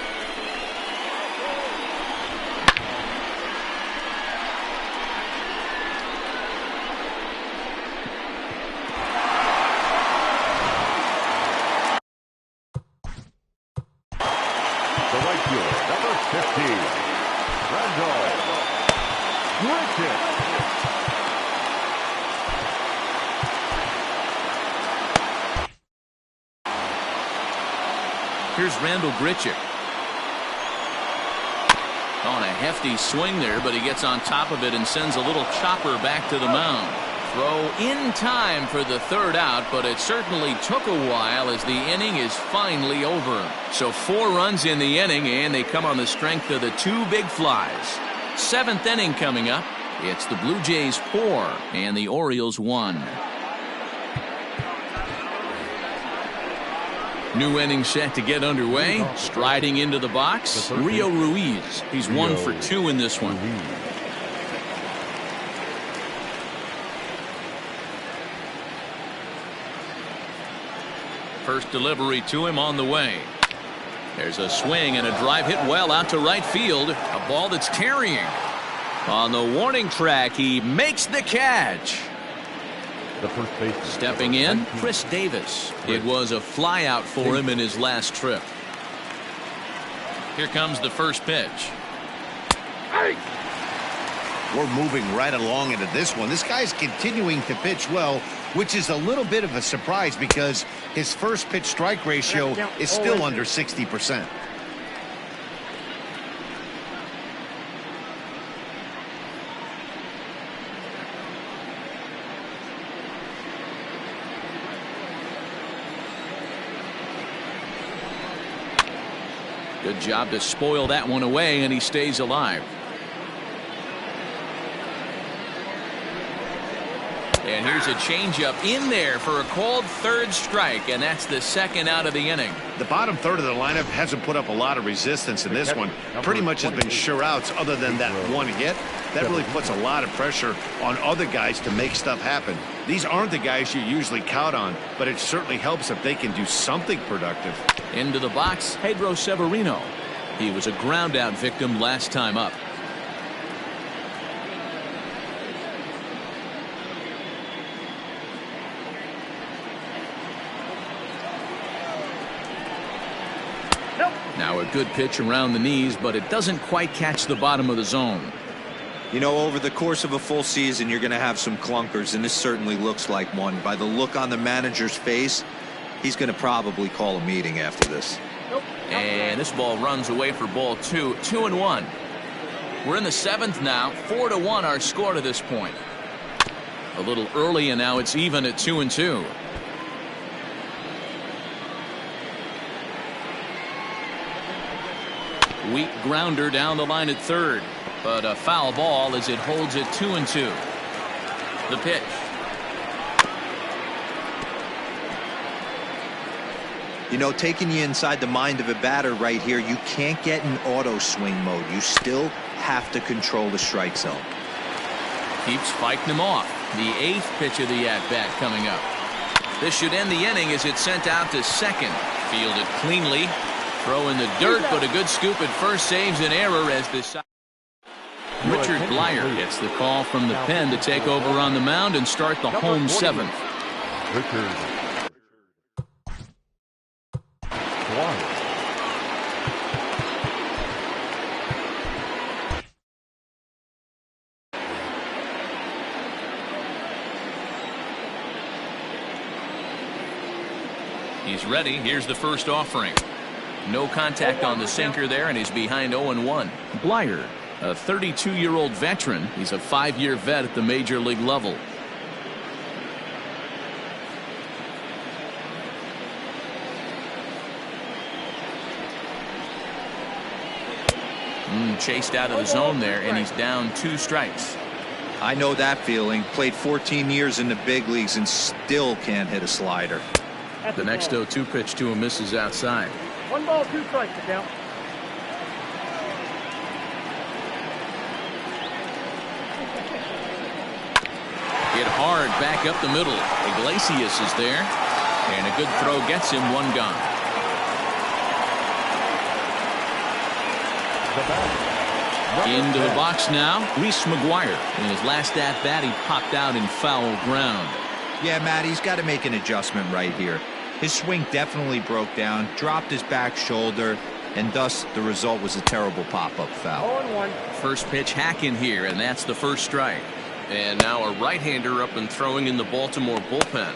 The right fielder, number 15, Randall Grichuk. Here's Randall Grichuk. On a hefty swing there, but he gets on top of it and sends a little chopper back to the mound. Throw in time for the 3rd out, but it certainly took a while as the inning is finally over. So 4 runs in the inning, and they come on the strength of the 2 big flies. 7th inning coming up. It's the Blue Jays 4 and the Orioles 1. New inning set to get underway. Striding into the box, Rio Ruiz. He's 1 for 2 in this one. First delivery to him on the way. There's a swing and a drive hit well out to right field. A ball that's carrying. On the warning track, he makes the catch. The first baseman. Stepping in, Chris Davis. It was a fly out for him in his last trip. Here comes the first pitch. We're moving right along into this one. This guy's continuing to pitch well, which is a little bit of a surprise because his first pitch strike ratio is still under 60%. Good job to spoil that one away, and he stays alive. And here's a changeup in there for a called third strike, and that's the second out of the inning. The bottom third of the lineup hasn't put up a lot of resistance in this one. Pretty much has been sure outs other than that one hit. That really puts a lot of pressure on other guys to make stuff happen. These aren't the guys you usually count on, but it certainly helps if they can do something productive. Into the box, Pedro Severino. He was a ground out victim last time up. Now a good pitch around the knees, but it doesn't quite catch the bottom of the zone. You know, over the course of a full season, you're going to have some clunkers, and this certainly looks like one. By the look on the manager's face, he's going to probably call a meeting after this. And this ball runs away for ball 2, 2-1. We're in the 7th now, 4-1 our score to this point. A little early, and now it's even at 2-2. Weak grounder down the line at third, but a foul ball as it holds it 2-2. The pitch. You know, taking you inside the mind of a batter right here, you can't get in auto swing mode. You still have to control the strike zone. Keeps fighting him off. The 8th pitch of the at-bat coming up. This should end the inning as it's sent out to second. Fielded cleanly. Throw in the dirt, but a good scoop at first saves an error as this. Richard Blyer gets the call from the pen to take over on the mound and start the home 7th. He's ready. Here's the first offering. No contact on the sinker there, and he's behind 0-1. Blyer, a 32-year-old veteran. He's a 5-year vet at the major league level. Chased out of the zone there, and he's down 2 strikes. I know that feeling. Played 14 years in the big leagues and still can't hit a slider. The next 0-2 pitch to him misses outside. 1 ball, 2 strikes to count. Hit hard back up the middle. Iglesias is there, and a good throw gets him 1 gone. Into the box now, Reese McGuire. In his last at-bat, he popped out in foul ground. Yeah, Matt, he's got to make an adjustment right here. His swing definitely broke down, dropped his back shoulder, and thus the result was a terrible pop-up foul. 0-1. First pitch hack in here, and that's the first strike. And now a right-hander up and throwing in the Baltimore bullpen.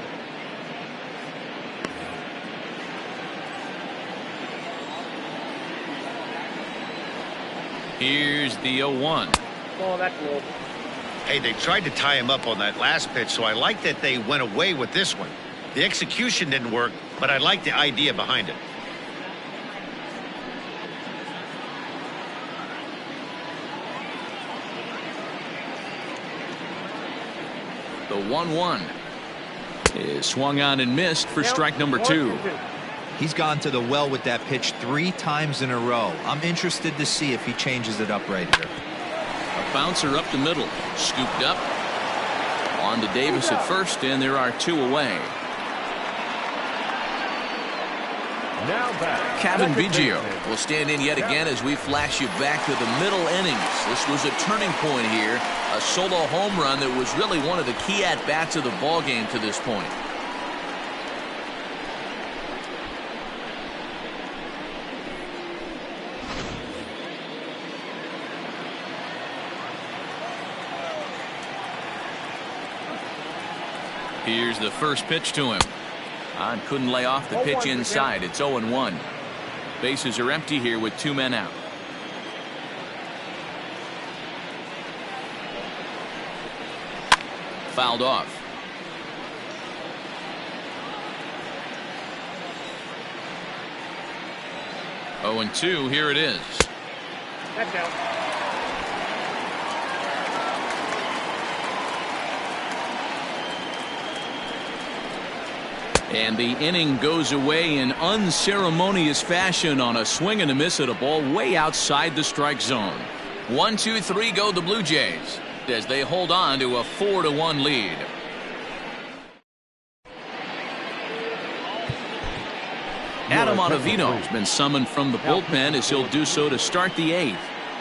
Here's the 0-1. Oh, that's low. Hey, they tried to tie him up on that last pitch, so I like that they went away with this one. The execution didn't work, but I like the idea behind it. The 1-1 is swung on and missed for strike number 2. He's gone to the well with that pitch 3 times in a row. I'm interested to see if he changes it up right here. A bouncer up the middle, scooped up. On to Davis at first, and there are 2 away. Now back. Kevin Biggio will stand in yet again as we flash you back to the middle innings. This was a turning point here, a solo home run that was really one of the key at-bats of the ballgame to this point. Here's the first pitch to him. Couldn't lay off the pitch inside. It's 0-1. Bases are empty here with 2 men out. Fouled off. 0-2, here it is. That's out. And the inning goes away in unceremonious fashion on a swing and a miss at a ball way outside the strike zone. 1-2-3 go the Blue Jays as they hold on to a 4-1 lead. Adam Ottavino has been summoned from the bullpen as he'll do so to start the 8th.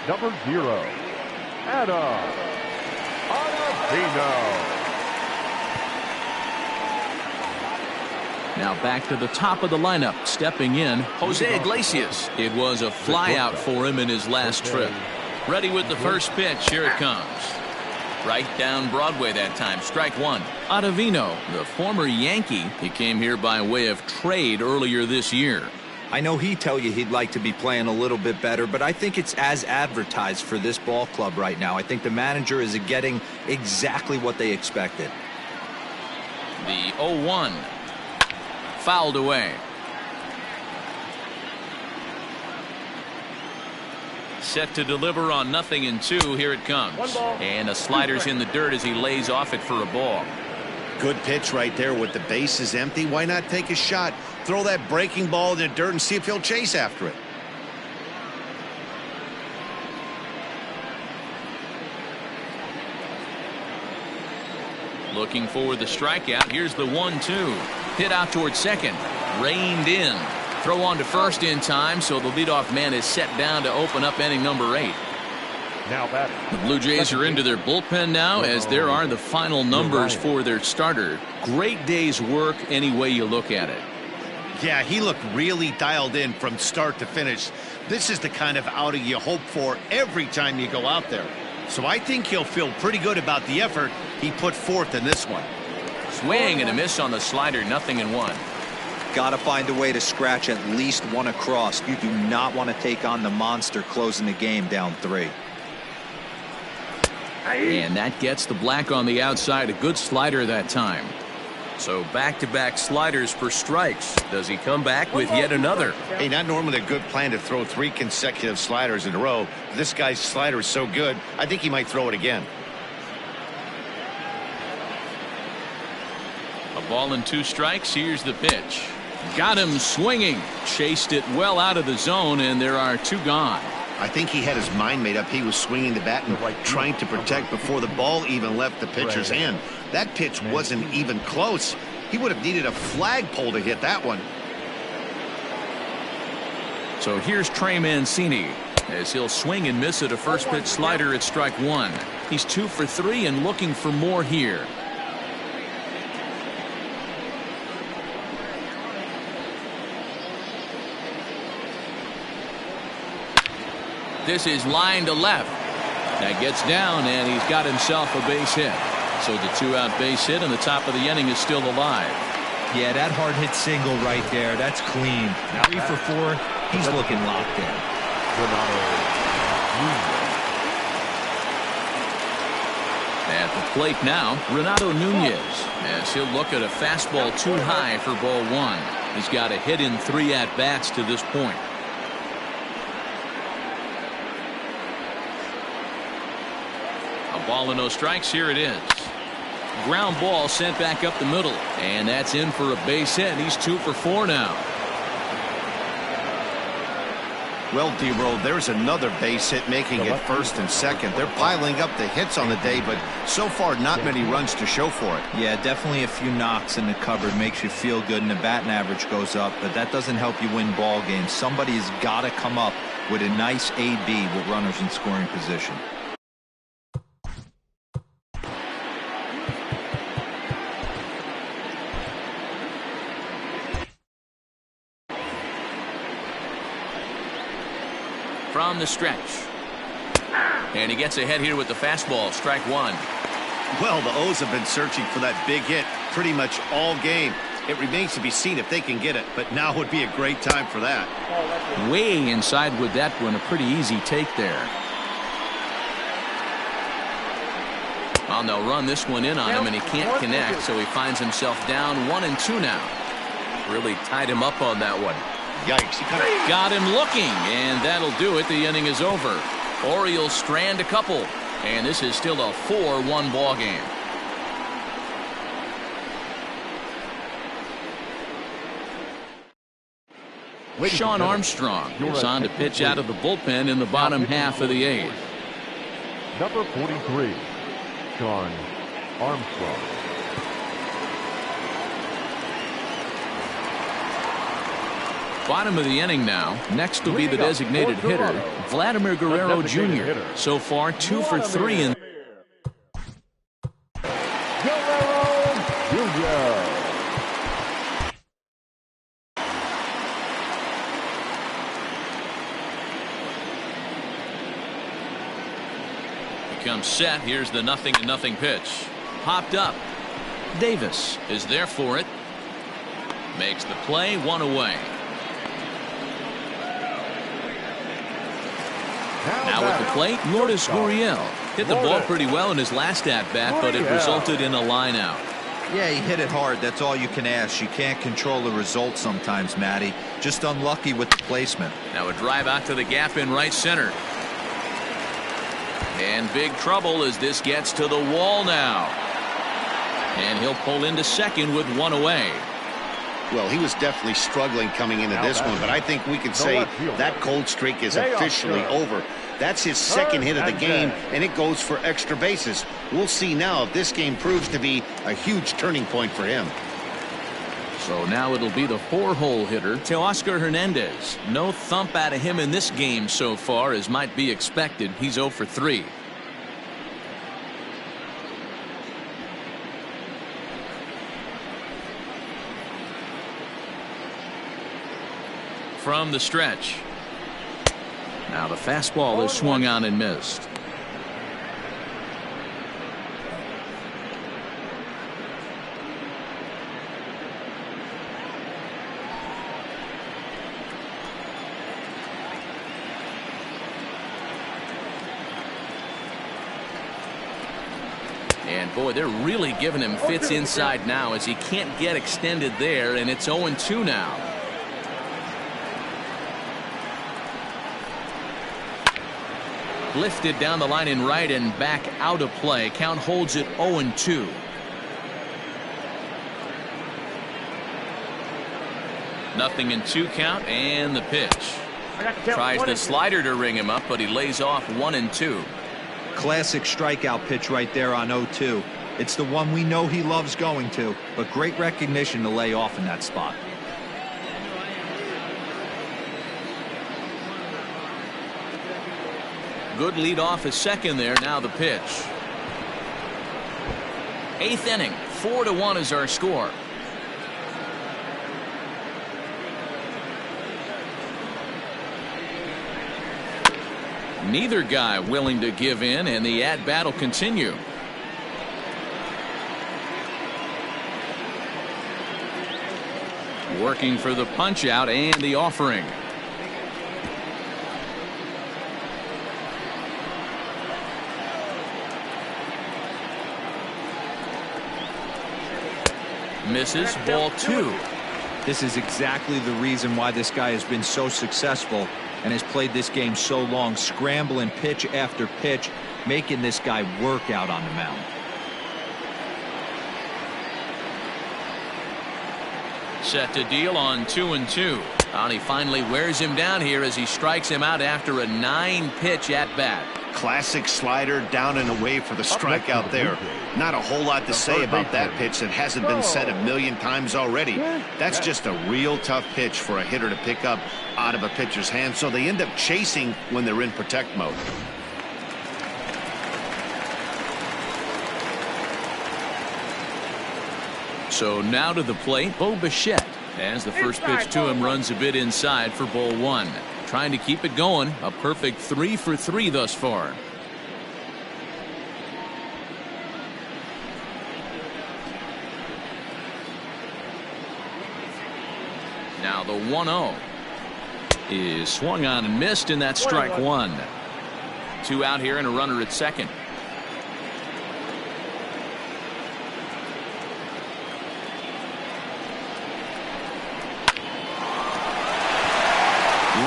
Number 0, Adam Ottavino. Now back to the top of the lineup, stepping in, Jose Iglesias. It was a flyout for him in his last trip. Ready with the first pitch. Here it comes. Right down Broadway that time. Strike one. Ottavino, the former Yankee, he came here by way of trade earlier this year. I know he'd tell you he'd like to be playing a little bit better, but I think it's as advertised for this ball club right now. I think the manager is getting exactly what they expected. The 0-1. Fouled away. Set to deliver on 0-2. Here it comes. And a slider's in the dirt as he lays off it for a ball. Good pitch right there with the bases empty. Why not take a shot? Throw that breaking ball in the dirt and see if he'll chase after it. Looking for the strikeout. Here's the 1-2. Hit out towards second. Reined in. Throw on to first in time, so the leadoff man is set down to open up inning number 8. Now batting. The Blue Jays are into their bullpen now, as there are the final numbers for their starter. Great day's work any way you look at it. Yeah, he looked really dialed in from start to finish. This is the kind of outing you hope for every time you go out there. So I think he'll feel pretty good about the effort he put forth in this one. Swing and a miss on the slider. 0-1. Got to find a way to scratch at least one across. You do not want to take on the monster closing the game down 3. And that gets the black on the outside. A good slider that time. So back-to-back sliders for strikes. Does he come back with yet another? Hey, not normally a good plan to throw 3 consecutive sliders in a row. This guy's slider is so good, I think he might throw it again. A ball and 2 strikes. Here's the pitch. Got him swinging. Chased it well out of the zone, and there are 2 gone. I think he had his mind made up. He was swinging the bat and trying to protect before the ball even left the pitcher's hand. That pitch wasn't even close. He would have needed a flagpole to hit that one. So here's Trey Mancini as he'll swing and miss at a first pitch slider at strike 1. He's 2 for 3 and looking for more here. This is line to left. That gets down, and he's got himself a base hit. So the 2-out base hit, and the top of the inning is still alive. Yeah, that hard hit single right there. That's clean. 3 for 4. He's looking locked in. At the plate now, Renato Nunez, as he'll look at a fastball too high for ball 1. He's got a hit in 3 at-bats to this point. Ball and no strikes. Here it is. Ground ball sent back up the middle, and that's in for a base hit. He's 2 for 4 now. Well, D-Roll, there's another base hit, making it first and second. They're piling up the hits on the day, but so far not many runs to show for it. Yeah, definitely a few knocks in the cupboard makes you feel good, and the batting average goes up, but that doesn't help you win ball games. Somebody's got to come up with a nice AB with runners in scoring position. From the stretch. And he gets ahead here with the fastball. Strike 1. Well, the O's have been searching for that big hit pretty much all game. It remains to be seen if they can get it, but now would be a great time for that. Way inside with that one. A pretty easy take there. Well, they'll run this one in on him, and he can't connect, so he finds himself down 1-2 now. Really tied him up on that one. Yikes. He kind of got him looking, and that'll do it. The inning is over. Orioles strand a couple, and this is still a 4-1 ball game. Sean Armstrong is on to pitch out of the bullpen in the bottom half of the 8th. Number 43, Sean Armstrong. Bottom of the inning now. Next will be the designated hitter, Vladimir Guerrero Jr. So far, 2 for 3 in. Guerrero Jr. Comes set. Here's the 0-0 pitch. Popped up. Davis is there for it. Makes the play, 1 away. Now at the plate, Lourdes Gurriel. Hit the ball pretty well in his last at-bat, but it resulted in a line out. Yeah, he hit it hard. That's all you can ask. You can't control the result sometimes, Matty. Just unlucky with the placement. Now a drive out to the gap in right center. And big trouble as this gets to the wall now. And he'll pull into second with 1 away. Well, he was definitely struggling coming into this one, but I think we can say that cold streak is officially over. That's his second hit of the game, and it goes for extra bases. We'll see now if this game proves to be a huge turning point for him. So now it'll be the 4-hole hitter, Teoscar Hernandez. No thump out of him in this game so far, as might be expected. He's 0 for 3. From the stretch. Now the fastball is swung on and missed. And boy, they're really giving him fits inside now as he can't get extended there, and it's 0-2 now. Lifted down the line in right and back out of play. Count holds it 0-2. Nothing in 2 count, and the pitch. Tries the slider to ring him up, but he lays off 1-2. Classic strikeout pitch right there on 0-2. It's the one we know he loves going to, but great recognition to lay off in that spot. Good lead off at second there. Now the pitch. 8th inning. 4-1 is our score. Neither guy willing to give in, and the at-bat will continue. Working for the punch out and the offering. Misses, ball 2. This is exactly the reason why this guy has been so successful and has played this game so long, scrambling pitch after pitch, making this guy work out on the mound. Set to deal on 2-2. And he finally wears him down here as he strikes him out after a 9-pitch at bat. Classic slider down and away for the strikeout there. Not a whole lot to say about that pitch that hasn't been said a million times already. That's just a real tough pitch for a hitter to pick up out of a pitcher's hand, so they end up chasing when they're in protect mode. So now to the plate, Bo Bichette, as the first pitch to him runs a bit inside for ball 1. Trying to keep it going. A perfect 3 for 3 thus far. Now the 1-0 is swung on and missed, and that's strike 1. 2 out here and a runner at second.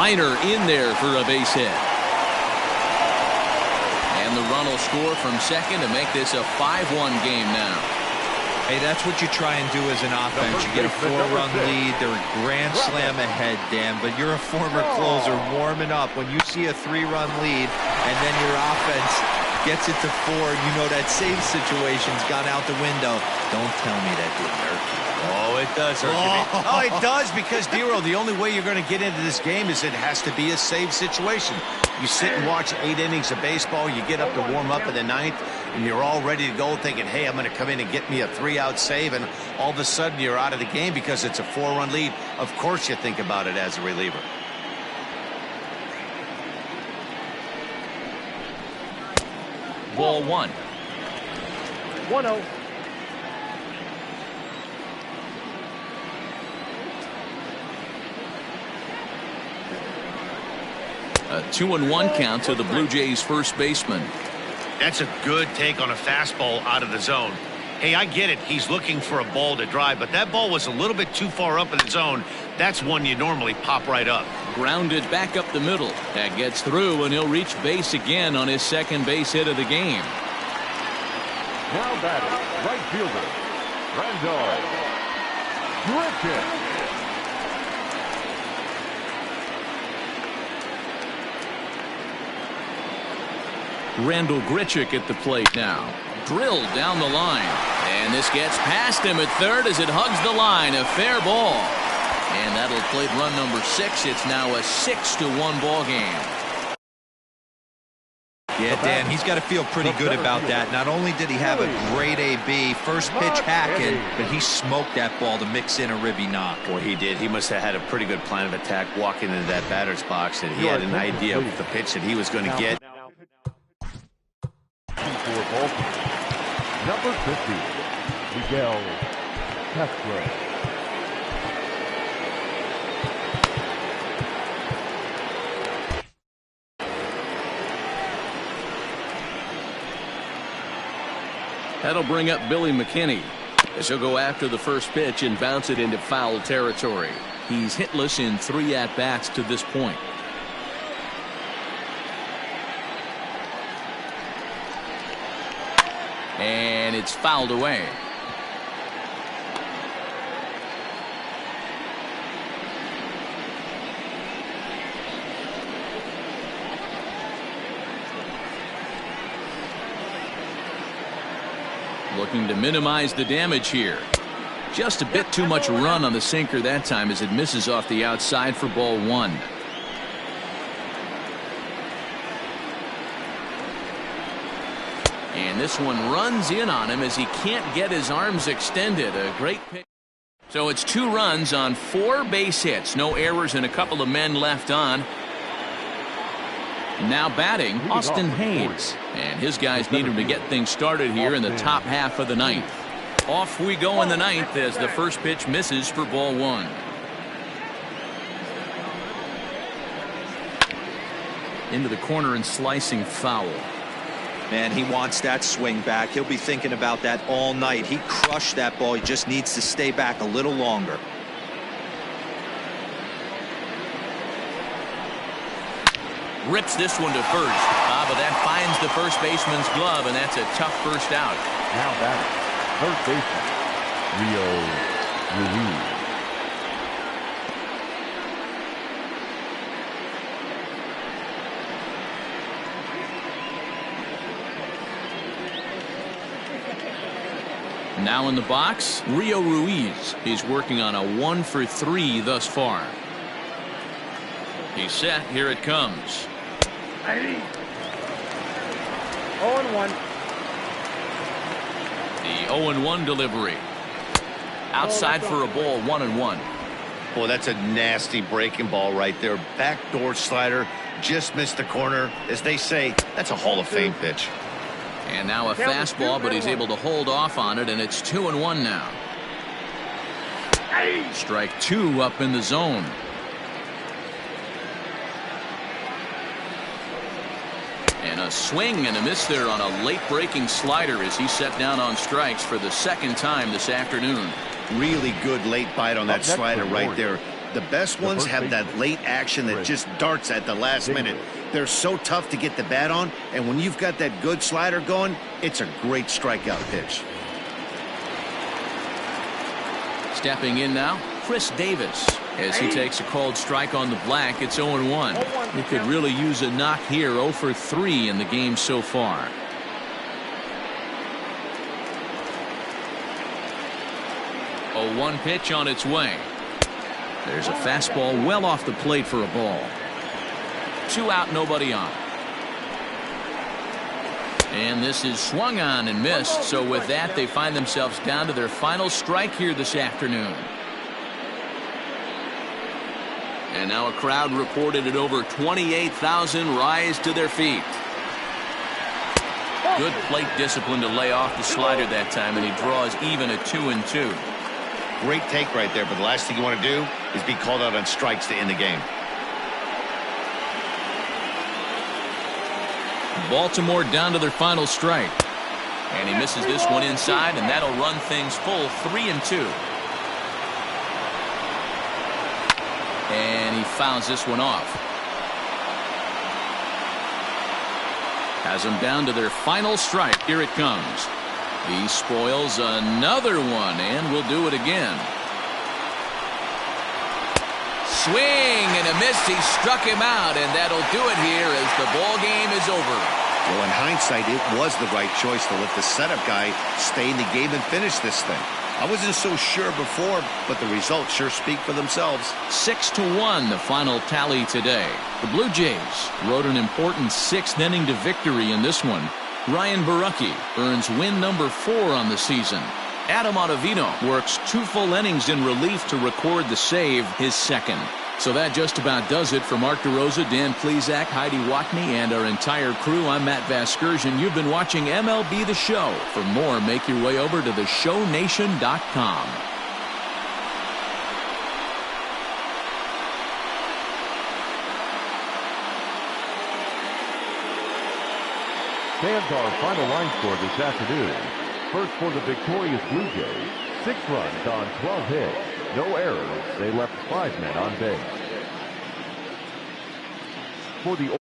Liner in there for a base hit. And the run will score from second to make this a 5-1 game now. Hey, that's what you try and do as an offense. You get a 4-run lead. They're a grand slam ahead, Dan, but you're a former closer warming up. When you see a 3-run lead and then your offense gets it to 4, you know that save situation's gone out the window. Don't tell me that didn't hurt you. Oh, it does hurt you. Oh, it does, because, Dero, the only way you're going to get into this game is it has to be a save situation. You sit and watch 8 innings of baseball, you get up to warm up in the 9th, and you're all ready to go thinking, hey, I'm going to come in and get me a 3-out save, and all of a sudden you're out of the game because it's a 4-run lead. Of course you think about it as a reliever. Ball 1. 1-0. A 2-1 count to the Blue Jays first baseman. That's a good take on a fastball out of the zone. Hey, I get it. He's looking for a ball to drive, but that ball was a little bit too far up in the zone. That's one you normally pop right up. Grounded back up the middle. That gets through, and he'll reach base again on his second base hit of the game. Now batting, right fielder, Randall Griffin. Randall Grichuk at the plate now. Drilled down the line. And this gets past him at third as it hugs the line. A fair ball. And that'll plate run number 6. It's now a 6-1 ball game. Yeah, Dan, he's got to feel pretty good about that. Not only did he have a great AB, first pitch hacking, but he smoked that ball to mix in a ribby knock. Boy, he did. He must have had a pretty good plan of attack walking into that batter's box, and he had an idea of the pitch that he was going to get. Number 50, Miguel Castro. That'll bring up Billy McKinney as he'll go after the first pitch and bounce it into foul territory. He's hitless in 3 at-bats to this point. And it's fouled away. Looking to minimize the damage here. Just a bit too much run on the sinker that time as it misses off the outside for ball 1. And this one runs in on him as he can't get his arms extended. A great pick. So it's 2 runs on 4 base hits. No errors and a couple of men left on. Now batting, Austin Hayes. And his guys need him to get things started here in the top half of the 9th. Off we go in the 9th as the first pitch misses for ball 1. Into the corner and slicing foul. Man, he wants that swing back. He'll be thinking about that all night. He crushed that ball. He just needs to stay back a little longer. Rips this one to first. But that finds the first baseman's glove, and that's a tough first out. Now batting, third baseman, Rio Ruiz. Now in the box, Rio Ruiz. He's working on a 1 for 3 thus far. He's set. Here it comes. 0-1. The 0-1 delivery. Outside for a ball, 1-1. Boy, that's a nasty breaking ball right there. Backdoor slider, just missed the corner. As they say, that's a Hall of Fame pitch. And now a fastball, but he's able to hold off on it, and it's 2-1 now. Strike 2 up in the zone. And a swing and a miss there on a late breaking slider as he set down on strikes for the second time this afternoon. Really good late bite on that slider right there. The best ones have that late action that just darts at the last minute. They're so tough to get the bat on, and when you've got that good slider going, it's a great strikeout pitch. Stepping in now, Chris Davis. As he takes a called strike on the black, it's 0-1. He could really use a knock here. 0 for 3 in the game so far. A 1 pitch on its way. There's a fastball well off the plate for a ball. 2 out, nobody on. And this is swung on and missed. So with that, they find themselves down to their final strike here this afternoon. And now a crowd reported at over 28,000 rise to their feet. Good plate discipline to lay off the slider that time, and he draws even a 2-2. Great take right there, but the last thing you want to do is be called out on strikes to end the game. Baltimore down to their final strike. And he misses this one inside, and that'll run things full 3-2. And he fouls this one off. Has them down to their final strike. Here it comes. He spoils another one, and will do it again. Swing and a miss. He struck him out, and that'll do it here as the ball game is over. Well, in hindsight, it was the right choice to let the setup guy stay in the game and finish this thing. I wasn't so sure before, but the results sure speak for themselves. 6-1, the final tally today. The Blue Jays rode an important 6th inning to victory in this one. Ryan Barucki earns win number 4 on the season. Adam Ottavino works 2 full innings in relief to record the save, his 2nd. So that just about does it. For Mark DeRosa, Dan Plesac, Heidi Watney, and our entire crew, I'm Matt Vasgersian. You've been watching MLB The Show. For more, make your way over to theshownation.com. Stands our final line score this afternoon. First for the victorious Blue Jays, 6 runs on 12 hits. No errors. They left 5 men on base. For the